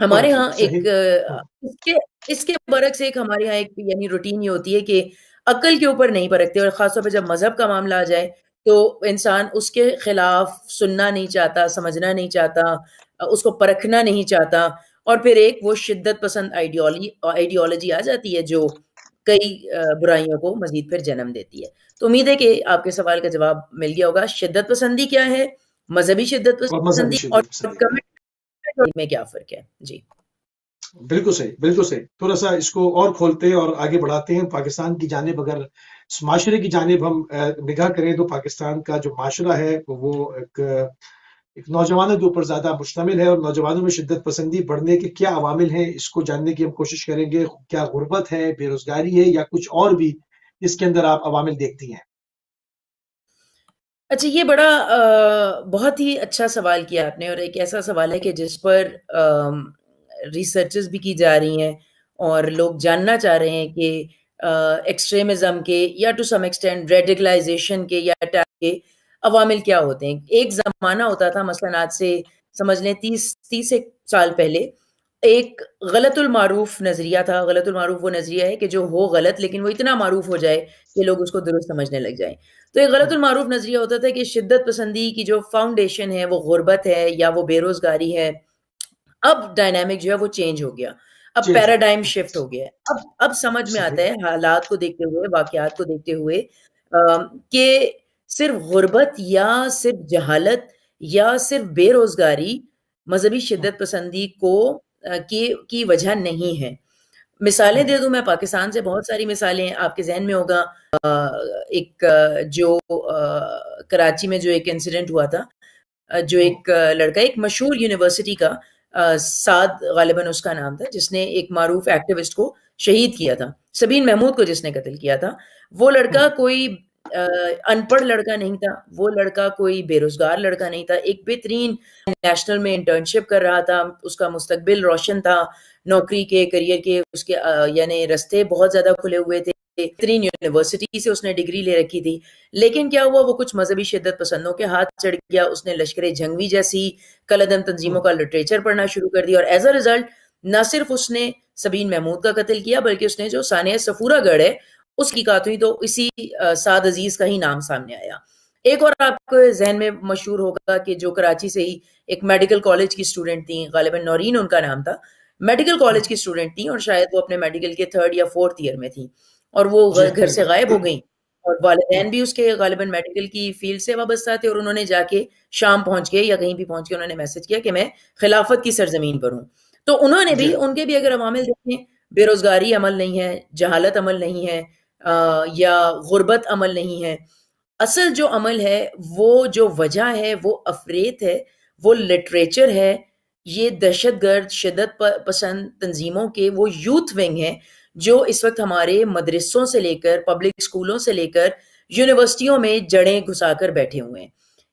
ہمارے پرفیکٹ، ہاں صحیح. ایک ہاں. اس کے برعکس ایک ہمارے یہاں ایک یعنی روٹین یہ ہوتی ہے کہ عقل کے اوپر نہیں پرکھتے، اور خاص طور پہ جب مذہب کا معاملہ آ جائے تو انسان اس کے خلاف سننا نہیں چاہتا، سمجھنا نہیں چاہتا، اس کو پرکھنا نہیں چاہتا، اور پھر ایک وہ شدت پسند آئیڈیالوجی آ جاتی ہے جو کئی برائیوں کو مزید پھر جنم دیتی ہے. تو امید ہے کہ آپ کے سوال کا جواب مل گیا ہوگا. شدت پسندی کیا ہے، مذہبی شدت اور مذہبی پسندی، اور شدت پسندی. کمٹمنٹ میں کیا فرق ہے؟ جی بالکل صحیح، بالکل صحیح. تھوڑا سا اس کو اور کھولتے ہیں اور آگے بڑھاتے ہیں. پاکستان کی جانب اگر اس معاشرے کی جانب ہم نگاہ کریں تو پاکستان کا جو معاشرہ ہے وہ ایک نوجوانوں کے اوپر زیادہ مشتمل ہے، اور نوجوانوں میں شدت پسندی بڑھنے کے کیا عوامل ہیں اس کو جاننے کی ہم کوشش کریں گے. کیا غربت ہے، بے روزگاری ہے، یا کچھ اور بھی اس کے اندر آپ عوامل دیکھتی ہیں؟ اچھا، یہ بڑا بہت ہی اچھا سوال کیا آپ نے، اور ایک ایسا سوال ہے کہ جس پر ریسرچز بھی کی جا رہی ہیں اور لوگ جاننا چاہ رہے ہیں کہ ایکسٹریمزم کے یا ٹو سم ایکسٹینٹ ریڈیکلائزیشن کے یا اٹیک کے عوامل کیا ہوتے ہیں. ایک زمانہ ہوتا تھا، مثلاً آج سے سمجھ لیں 30 ایک سال پہلے، ایک غلط المعروف نظریہ تھا. غلط المعروف وہ نظریہ ہے کہ جو ہو غلط لیکن وہ اتنا معروف ہو جائے کہ لوگ اس کو درست سمجھنے لگ جائیں. تو ایک غلط المعروف نظریہ ہوتا تھا کہ شدت پسندی کی جو فاؤنڈیشن ہے وہ غربت ہے یا وہ بے روزگاری ہے. اب ڈائنامک جو ہے وہ چینج ہو گیا، اب چینج ہو پیراڈائم گیا. شفٹ ہو گیا ہے. اب سمجھ میں آتا صحیح. ہے حالات کو دیکھتے ہوئے، واقعات کو دیکھتے ہوئے، کہ صرف غربت یا صرف جہالت یا صرف بے روزگاری مذہبی شدت پسندی کی وجہ نہیں ہے. مثالیں دے دوں میں، پاکستان سے بہت ساری مثالیں آپ کے ذہن میں ہوگا. ایک جو کراچی میں جو ایک انسیڈنٹ ہوا تھا، جو ایک لڑکا ایک مشہور یونیورسٹی کا سعد غالباً اس کا نام تھا، جس نے ایک معروف ایکٹیوسٹ کو شہید کیا تھا، سبین محمود کو جس نے قتل کیا تھا. وہ لڑکا کوئی ان پڑھ لڑکا نہیں تھا، وہ لڑکا کوئی بے روزگار لڑکا نہیں تھا، ایک بہترین نیشنل میں انٹرنشپ کر رہا تھا، اس کا مستقبل روشن تھا، نوکری کے، کریئر کے اس کے یعنی رستے بہت زیادہ کھلے ہوئے تھے. بہترین یونیورسٹی سے اس نے ڈگری لے رکھی تھی. لیکن کیا ہوا، وہ کچھ مذہبی شدت پسندوں کے ہاتھ چڑھ گیا. اس نے لشکر جنگوی جیسی کالعدم تنظیموں کا لٹریچر پڑھنا شروع کر دیا، اور ایز اے ریزلٹ نہ صرف اس نے سبین محمود کا قتل کیا بلکہ اس نے جو ثانیہ صفورہ گڑھ ہے اس کی قات ہوئی، تو اسی سعد عزیز کا ہی نام سامنے آیا. ایک اور آپ کو ذہن میں مشہور ہوگا کہ جو کراچی سے ہی ایک میڈیکل کالج کی اسٹوڈنٹ تھیں، غالباً نورین ان کا نام تھا، میڈیکل کالج کی اسٹوڈنٹ تھیں، اور شاید وہ اپنے میڈیکل کے 3rd یا 4th ایئر میں تھیں، اور وہ جی گھر سے بالکل. غائب ہو گئیں. اور والدین بھی اس کے غالباً میڈیکل کی فیلڈ سے وابستہ تھے، اور انہوں نے جا کے شام پہنچ کے یا کہیں بھی پہنچ کے انہوں نے میسج کیا کہ میں خلافت کی سرزمین پر ہوں. تو انہوں نے جی بھی، ان کے بھی اگر عوامل دیکھیں، بے روزگاری عمل نہیں ہے، جہالت عمل نہیں ہے، یا غربت عمل نہیں ہے. اصل جو عمل ہے، وہ جو وجہ ہے، وہ افریت ہے، وہ لٹریچر ہے. یہ دہشت گرد شدت پسند تنظیموں کے وہ یوتھ ونگ ہیں جو اس وقت ہمارے مدرسوں سے لے کر، پبلک اسکولوں سے لے کر یونیورسٹیوں میں جڑیں گھسا کر بیٹھے ہوئے ہیں.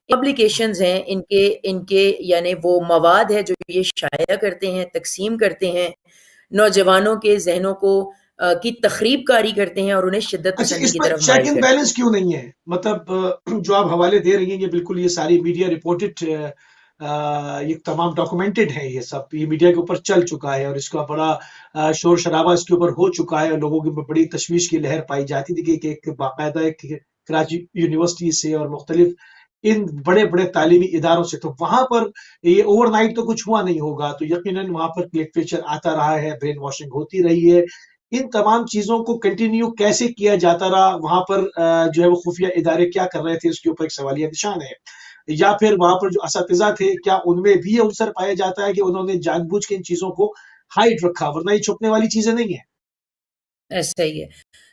پبلیکیشنز ہیں ان کے یعنی وہ مواد ہے جو یہ شائع کرتے ہیں، تقسیم کرتے ہیں، نوجوانوں کے ذہنوں کو کی تخریب کاری کرتے ہیں اور انہیں شدت اچھا، پسندی اس کی پر طرف چیک مائل اینڈ کرتے بیلنس کیوں نہیں ہے؟ مطلب جو آپ حوالے دے رہی ہیں یہ بالکل یہ ساری میڈیا رپورٹڈ، یہ تمام ڈاکومنٹڈ ہے، یہ سب یہ میڈیا کے اوپر چل چکا ہے، اور اس کا بڑا شور شرابہ اس کے اوپر ہو چکا ہے، اور لوگوں کی بڑی تشویش کی لہر پائی جاتی تھی کہ ایک باقاعدہ ایک کراچی یونیورسٹی سے اور مختلف ان بڑے بڑے تعلیمی اداروں سے، تو وہاں پر یہ اوور نائٹ تو کچھ ہوا نہیں ہوگا، تو یقیناً وہاں پر لٹریچر آتا رہا ہے، برین واشنگ ہوتی رہی ہے. ان تمام چیزوں کو کنٹینیو کیسے کیا جاتا رہا؟ وہاں پر جو ہے وہ خفیہ ادارے کیا کر رہے تھے؟ اس کے اوپر ایک سوالیہ نشان ہے. یا پھر وہاں پر جو اساتذہ تھے، کیا ان میں بھی یہ عنصر پایا جاتا ہے کہ انہوں نے جان بوجھ کے ان چیزوں کو ہائڈ رکھا؟ ورنہ یہ چھپنے والی چیزیں نہیں ہیں. ہیں. ایسا ہی ہے.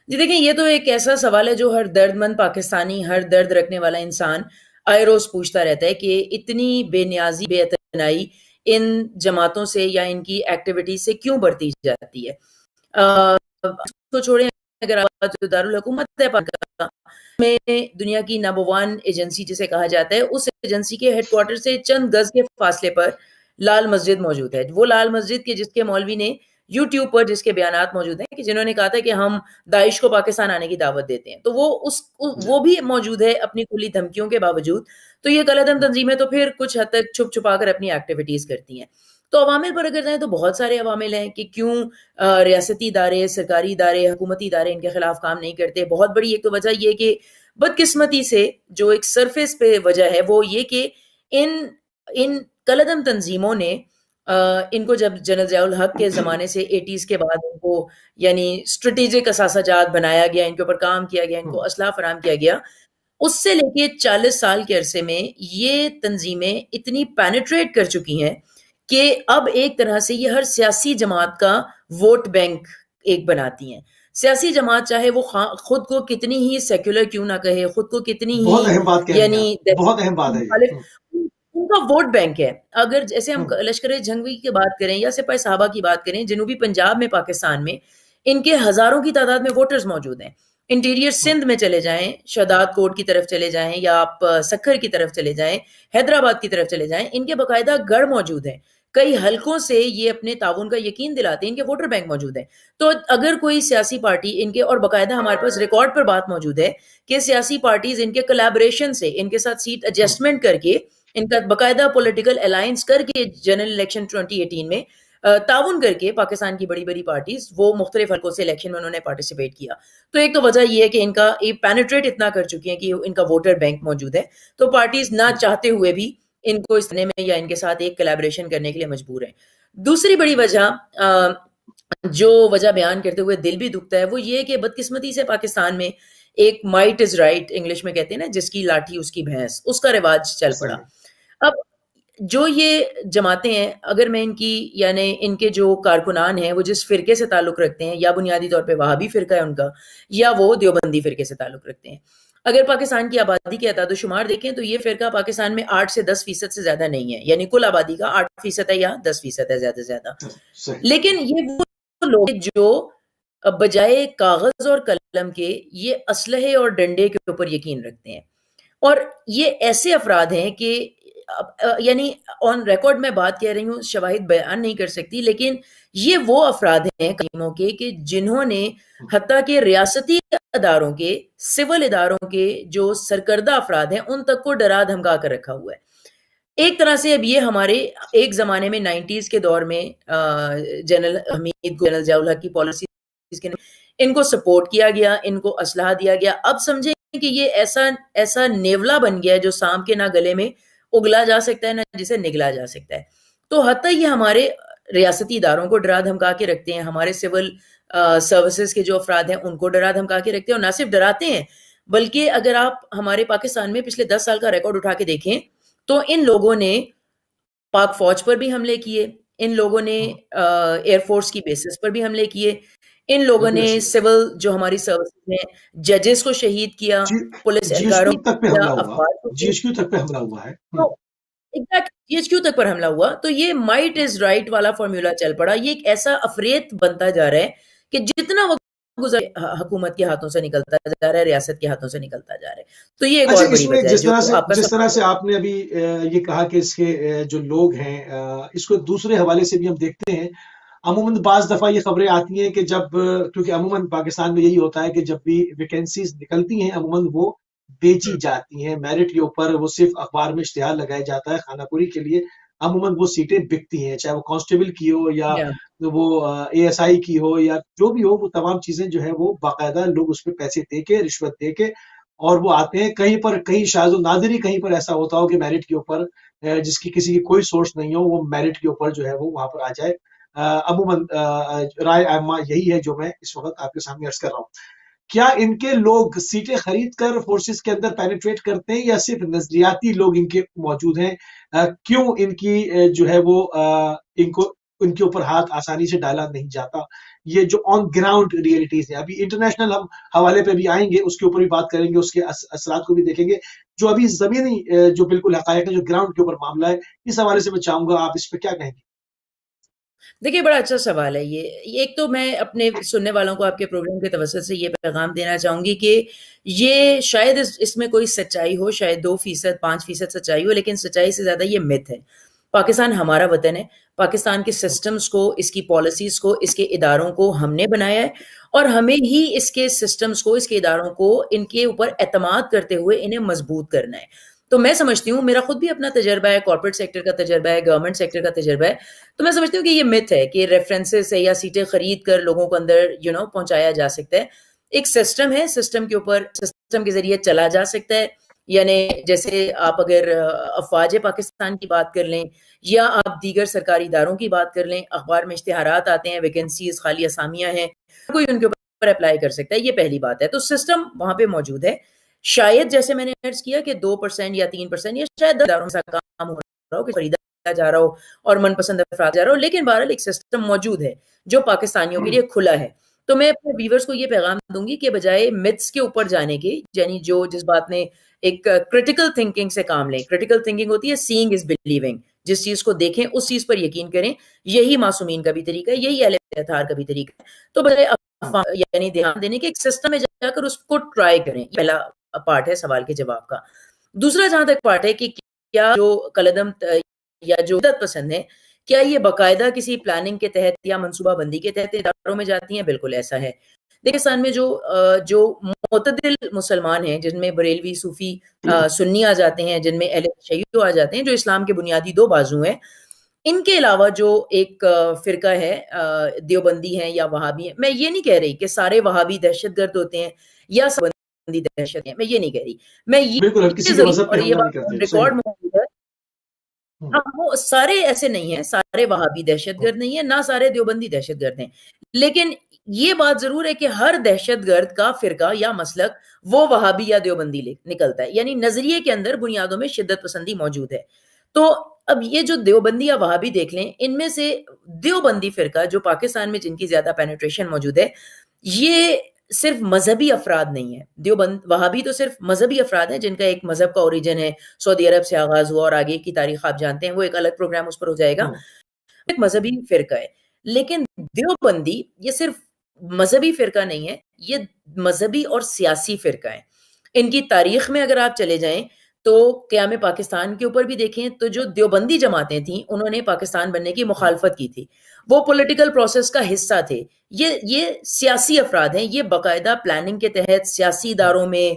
جی دیکھیں، یہ تو ایک ایسا سوال ہے جو ہر درد مند پاکستانی، ہر درد رکھنے والا انسان آئے روز پوچھتا رہتا ہے کہ اتنی بے نیازی، بے اعتنائی ان جماعتوں سے یا ان کی ایکٹیویٹیز سے کیوں بڑھتی جاتی ہے. اس کو چھوڑیں، اگر آپ جو دارالحکومت ہے پاکستان میں، دنیا کی نمبر 1 ایجنسی جسے کہا جاتا ہے، اس ایجنسی کے ہیڈ کوارٹر سے چند گز کے فاصلے پر لال مسجد موجود ہے. وہ لال مسجد کے جس کے مولوی نے یوٹیوب پر جس کے بیانات موجود ہیں کہ جنہوں نے کہا تھا کہ ہم داعش کو پاکستان آنے کی دعوت دیتے ہیں، تو وہ بھی موجود ہے اپنی کھلی دھمکیوں کے باوجود. تو یہ کالعدم تنظیمیں تو پھر کچھ حد تک چھپ چھپا کر اپنی ایکٹیویٹیز کرتی ہیں. تو عوامل پر اگر جائیں تو بہت سارے عوامل ہیں کہ کیوں ریاستی ادارے، سرکاری ادارے، حکومتی ادارے ان کے خلاف کام نہیں کرتے. بہت بڑی ایک تو وجہ یہ کہ بدقسمتی سے جو ایک سرفیس پہ وجہ ہے وہ یہ کہ ان کلعدم تنظیموں نے ان کو جب جنرل ضیاء الحق کے زمانے سے 80s کے بعد ان کو یعنی اسٹریٹجک اثاثہ جات بنایا گیا، ان کے اوپر کام کیا گیا، ان کو اسلحہ فراہم کیا گیا، اس سے لے کے 40 سال کے عرصے میں یہ تنظیمیں اتنی پینیٹریٹ کر چکی ہیں کہ اب ایک طرح سے یہ ہر سیاسی جماعت کا ووٹ بینک ایک بناتی ہیں. سیاسی جماعت چاہے وہ خود کو کتنی ہی سیکولر کیوں نہ کہے، خود کو کتنی بہت ہی اہم بات کہہ رہی ہیں یعنی آپ، بہت اہم بات ہے یہ. ان کا ووٹ بینک ہے. اگر جیسے ہم لشکر جھنگوی کی بات کریں یا سپاہی صحابہ کی بات کریں، جنوبی پنجاب میں پاکستان میں ان کے ہزاروں کی تعداد میں ووٹرز موجود ہیں. انٹیریئر سندھ میں چلے جائیں، شہداد کوٹ کی طرف چلے جائیں یا آپ سکھر کی طرف چلے جائیں، حیدرآباد کی طرف چلے جائیں، ان کے باقاعدہ گڑھ موجود ہیں. کئی حلقوں سے یہ اپنے تعاون کا یقین دلاتے ہیں، ان کے ووٹر بینک موجود ہیں. تو اگر کوئی سیاسی پارٹی ان کے، اور باقاعدہ ہمارے پاس ریکارڈ پر بات موجود ہے کہ سیاسی پارٹیز ان کے کولیبریشن سے، ان کے ساتھ سیٹ ایڈجسٹمنٹ کر کے، ان کا باقاعدہ پولیٹیکل الائنس کر کے جنرل الیکشن 2018 میں تعاون کر کے پاکستان کی بڑی بڑی پارٹیز وہ مختلف حلقوں سے الیکشن میں انہوں نے پارٹیسپیٹ کیا. تو ایک تو وجہ یہ ہے کہ ان کا پینیٹریٹ اتنا کر چکی ہیں کہ ان کا ووٹر بینک موجود ہے، تو پارٹیز نہ چاہتے ہوئے بھی ان کو اس طرح میں یا ان کے ساتھ ایک کولیبریشن کرنے کے لیے مجبور ہیں. دوسری بڑی وجہ جو وجہ بیان کرتے ہوئے دل بھی دکھتا ہے وہ یہ کہ بدقسمتی سے پاکستان میں ایک مائٹ از رائٹ انگلش میں کہتے ہیں نا، جس کی لاٹھی اس کی بھینس، اس کا رواج چل پڑا. اب جو یہ جماعتیں ہیں، اگر میں ان کی یعنی ان کے جو کارکنان ہیں وہ جس فرقے سے تعلق رکھتے ہیں، یا بنیادی طور پہ وہابی فرقہ ہے ان کا، یا وہ دیوبندی فرقے سے تعلق رکھتے ہیں. اگر پاکستان کی آبادی کے اعداد و شمار دیکھیں تو یہ فرقہ پاکستان میں 8 سے 10% سے زیادہ نہیں ہے، یعنی کل آبادی کا 8% ہے یا 10% ہے زیادہ سے زیادہ. لیکن یہ وہ لوگ جو بجائے کاغذ اور قلم کے یہ اسلحے اور ڈنڈے کے اوپر یقین رکھتے ہیں. اور یہ ایسے افراد ہیں کہ یعنی آن ریکارڈ میں بات کہہ رہی ہوں، شواہد بیان نہیں کر سکتی، لیکن یہ وہ افراد ہیں قیموں کے کہ جنہوں نے حتیٰ کہ ریاستی اداروں کے، سول اداروں کے جو سرکردہ افراد ہیں ان تک کو ڈرا دھمکا کر رکھا ہوا ہے. ایک طرح سے اب یہ ہمارے ایک زمانے میں 90s کے دور میں جنرل حمید کو، جنرل ضیاء الحق کی پالیسیز کے ان کو سپورٹ کیا گیا، ان کو اسلحہ دیا گیا. اب سمجھیں کہ یہ ایسا نیولا بن گیا ہے جو سانپ کے نہ گلے میں اگلا جا سکتا ہے نہ جسے نگلا جا سکتا ہے. تو حتیٰ یہ ہمارے ریاستی اداروں کو ڈرا دھمکا کے رکھتے ہیں، ہمارے سول سروسز کے جو افراد ہیں ان کو ڈرا دھمکا کے رکھتے ہیں. اور نہ صرف ڈراتے ہیں بلکہ اگر آپ ہمارے پاکستان میں پچھلے 10 سال کا ریکارڈ اٹھا کے دیکھیں تو ان لوگوں نے پاک فوج پر بھی حملے کیے، ان لوگوں نے ایئر فورس کی بیسز پر بھی حملے کیے، ان لوگوں نے سول جو ہماری سروسز میں ججز کو شہید کیا، پولیس اہلکاروں تک پہ حملہ ہوا ہے. جی ایچ کیو تک پر حملہ ہوا. تو یہ مائٹ از رائٹ والا فارمولا چل پڑا. یہ ایک ایسا افریت بنتا جا رہا ہے کہ جتنا وقت گزر حکومت کے ہاتھوں سے نکلتا جا رہا ہے، ریاست کے ہاتھوں سے نکلتا جا رہا ہے. تو یہ ایک اور بڑی وجہ ہے. جس طرح سے آپ نے ابھی یہ کہا کہ اس کے جو لوگ ہیں، اس کو دوسرے حوالے سے بھی ہم دیکھتے ہیں. عموماً بعض دفعہ یہ خبریں آتی ہیں کہ جب، کیونکہ عموماً پاکستان میں یہی ہوتا ہے کہ جب بھی ویکینسیز نکلتی ہیں عموماً وہ بیچی جاتی ہیں میرٹ کے اوپر. وہ صرف اخبار میں اشتہار لگایا جاتا ہے خانہ پوری کے لیے. عموماً وہ سیٹیں بکتی ہیں، چاہے وہ کانسٹیبل کی ہو یا وہ اے ایس آئی کی ہو یا جو بھی ہو. وہ تمام چیزیں جو ہے وہ باقاعدہ لوگ اس پہ پیسے دے کے، رشوت دے کے اور وہ آتے ہیں. کہیں شاذ و نادر ہی کہیں پر ایسا ہوتا ہو کہ میرٹ کے اوپر جس کی کسی کی کوئی سورس نہیں ہو، وہ میرٹ کے اوپر جو ہے وہ وہاں پر آ جائے. عموماً رائے عامہ یہی ہے جو میں اس وقت آپ کے سامنے عرض کر رہا ہوں. کیا ان کے لوگ سیٹیں خرید کر فورسز کے اندر پینیٹریٹ کرتے ہیں یا صرف نظریاتی لوگ ان کے موجود ہیں؟ کیوں ان کی جو ہے وہ ان کے اوپر ہاتھ آسانی سے ڈالا نہیں جاتا؟ یہ جو آن گراؤنڈ ریئلٹیز ہیں، ابھی انٹرنیشنل ہم حوالے پہ بھی آئیں گے، اس کے اوپر بھی بات کریں گے، اس کے اثرات کو بھی دیکھیں گے. جو ابھی زمینی جو بالکل حقائق ہے، جو گراؤنڈ کے اوپر معاملہ ہے، اس حوالے سے میں چاہوں گا آپ اس پہ کیا کہیں گے؟ دیکھیے بڑا اچھا سوال ہے یہ. ایک تو میں اپنے سننے والوں کو آپ کے پروگرام کے توسط سے یہ پیغام دینا چاہوں گی کہ یہ شاید اس میں کوئی سچائی ہو، شاید 2%، 5% سچائی ہو، لیکن سچائی سے زیادہ یہ مت ہے. پاکستان ہمارا وطن ہے. پاکستان کے سسٹمز کو، اس کی پالیسیز کو، اس کے اداروں کو ہم نے بنایا ہے اور ہمیں ہی اس کے سسٹمز کو، اس کے اداروں کو ان کے اوپر اعتماد کرتے ہوئے انہیں مضبوط کرنا ہے. تو میں سمجھتی ہوں, میرا خود بھی اپنا تجربہ ہے, کارپوریٹ سیکٹر کا تجربہ ہے, گورنمنٹ سیکٹر کا تجربہ ہے, تو میں سمجھتی ہوں کہ یہ مت ہے کہ ریفرنسز سے یا سیٹیں خرید کر لوگوں کو اندر پہنچایا جا سکتا ہے. ایک سسٹم ہے, سسٹم کے اوپر سسٹم کے ذریعے چلا جا سکتا ہے. یعنی جیسے آپ اگر افواج پاکستان کی بات کر لیں یا آپ دیگر سرکاری اداروں کی بات کر لیں, اخبار میں اشتہارات آتے ہیں, ویکنسیز, خالی اسامیاں ہیں, کوئی ان کے اوپر اپلائی کر سکتا ہے. یہ پہلی بات ہے. تو سسٹم وہاں پہ موجود ہے. شاید جیسے میں نے عرض کیا کہ 2% یا 3% یا شاید اداروں سے کام ہو رہا ہو کہ خریدا جا رہا ہو اور من پسند افراد جا رہا ہو, لیکن بہرحال ایک سسٹم موجود ہے جو پاکستانیوں کے لیے کھلا ہے. تو میں اپنے ویورز کو یہ پیغام دوں گی کہ بجائے متس کے اوپر جانے کے, یعنی جس بات میں ایک کریٹیکل تھنکنگ سے کام لیں. کریٹیکل تھنکنگ ہوتی ہے سینگ از بلیونگ, جس چیز کو دیکھیں اس چیز پر یقین کریں. یہی معصومین کا بھی طریقہ ہے, یہی اہل اطہار کا بھی طریقہ ہے. تو بجائے یعنی دھیان دینے کے ایک سسٹم میں جا کر اس کو ٹرائی کریں. پہلا پارٹ ہے سوال کے جواب کا. دوسرا جہاں تک پارٹ ہے کہ کیا جو کلعدم یا جو بدعت پسند ہے, کیا یہ باقاعدہ کسی پلاننگ کے تحت یا منصوبہ بندی کے تحت اداروں میں جاتی ہیں؟ بالکل ایسا ہے. دیکھیں پاکستان میں جو معتدل مسلمان ہیں, جن میں بریلوی, صوفی, سنی آ جاتے ہیں, جن میں اہل تشیع آ جاتے ہیں, جو اسلام کے بنیادی 2 بازو ہیں, ان کے علاوہ جو ایک فرقہ ہے دیوبندی ہیں یا وہابی ہیں. میں یہ نہیں کہہ رہی کہ سارے وہابی دہشت گرد ہوتے ہیں یا دیوبندی دہشت ہے, میں یہ نہیں کہہ رہی. میں بالکل ہم کسی کے مذہب اور پہ یہ حملہ نہیں بات کرتے. صحیح. ریکارڈ موجود ہے. ہاں, وہ سارے ایسے نہیں ہیں, سارے وہابی دہشت گرد نہیں ہیں, نہ سارے دیوبندی دہشت گرد ہیں. لیکن یہ بات ضرور ہے کہ ہر دہشت گرد کا فرقہ یا مسلک وہ وہابی یا دیوبندی نکلتا ہے. یعنی نظریے کے اندر بنیادوں میں شدت پسندی موجود ہے. تو اب یہ جو دیوبندی یا وہابی دیکھ لیں, ان میں سے دیوبندی فرقہ جو پاکستان میں جن کی زیادہ پینیٹریشن موجود ہے, یہ صرف مذہبی افراد نہیں ہے. وہابی تو صرف مذہبی افراد ہیں جن کا ایک مذہب کا اوریجن ہے, سعودی عرب سے آغاز ہوا اور آگے کی تاریخ آپ جانتے ہیں, وہ ایک الگ پروگرام اس پر ہو جائے گا. ایک مذہبی فرقہ ہے. لیکن دیوبندی یہ صرف مذہبی فرقہ نہیں ہے, یہ مذہبی اور سیاسی فرقہ ہے. ان کی تاریخ میں اگر آپ چلے جائیں تو قیام پاکستان کے اوپر بھی دیکھیں تو جو دیوبندی جماعتیں تھیں, انہوں نے پاکستان بننے کی مخالفت کی تھی, وہ پولیٹیکل پروسیس کا حصہ تھے. یہ سیاسی افراد ہیں, یہ باقاعدہ پلاننگ کے تحت سیاسی اداروں میں,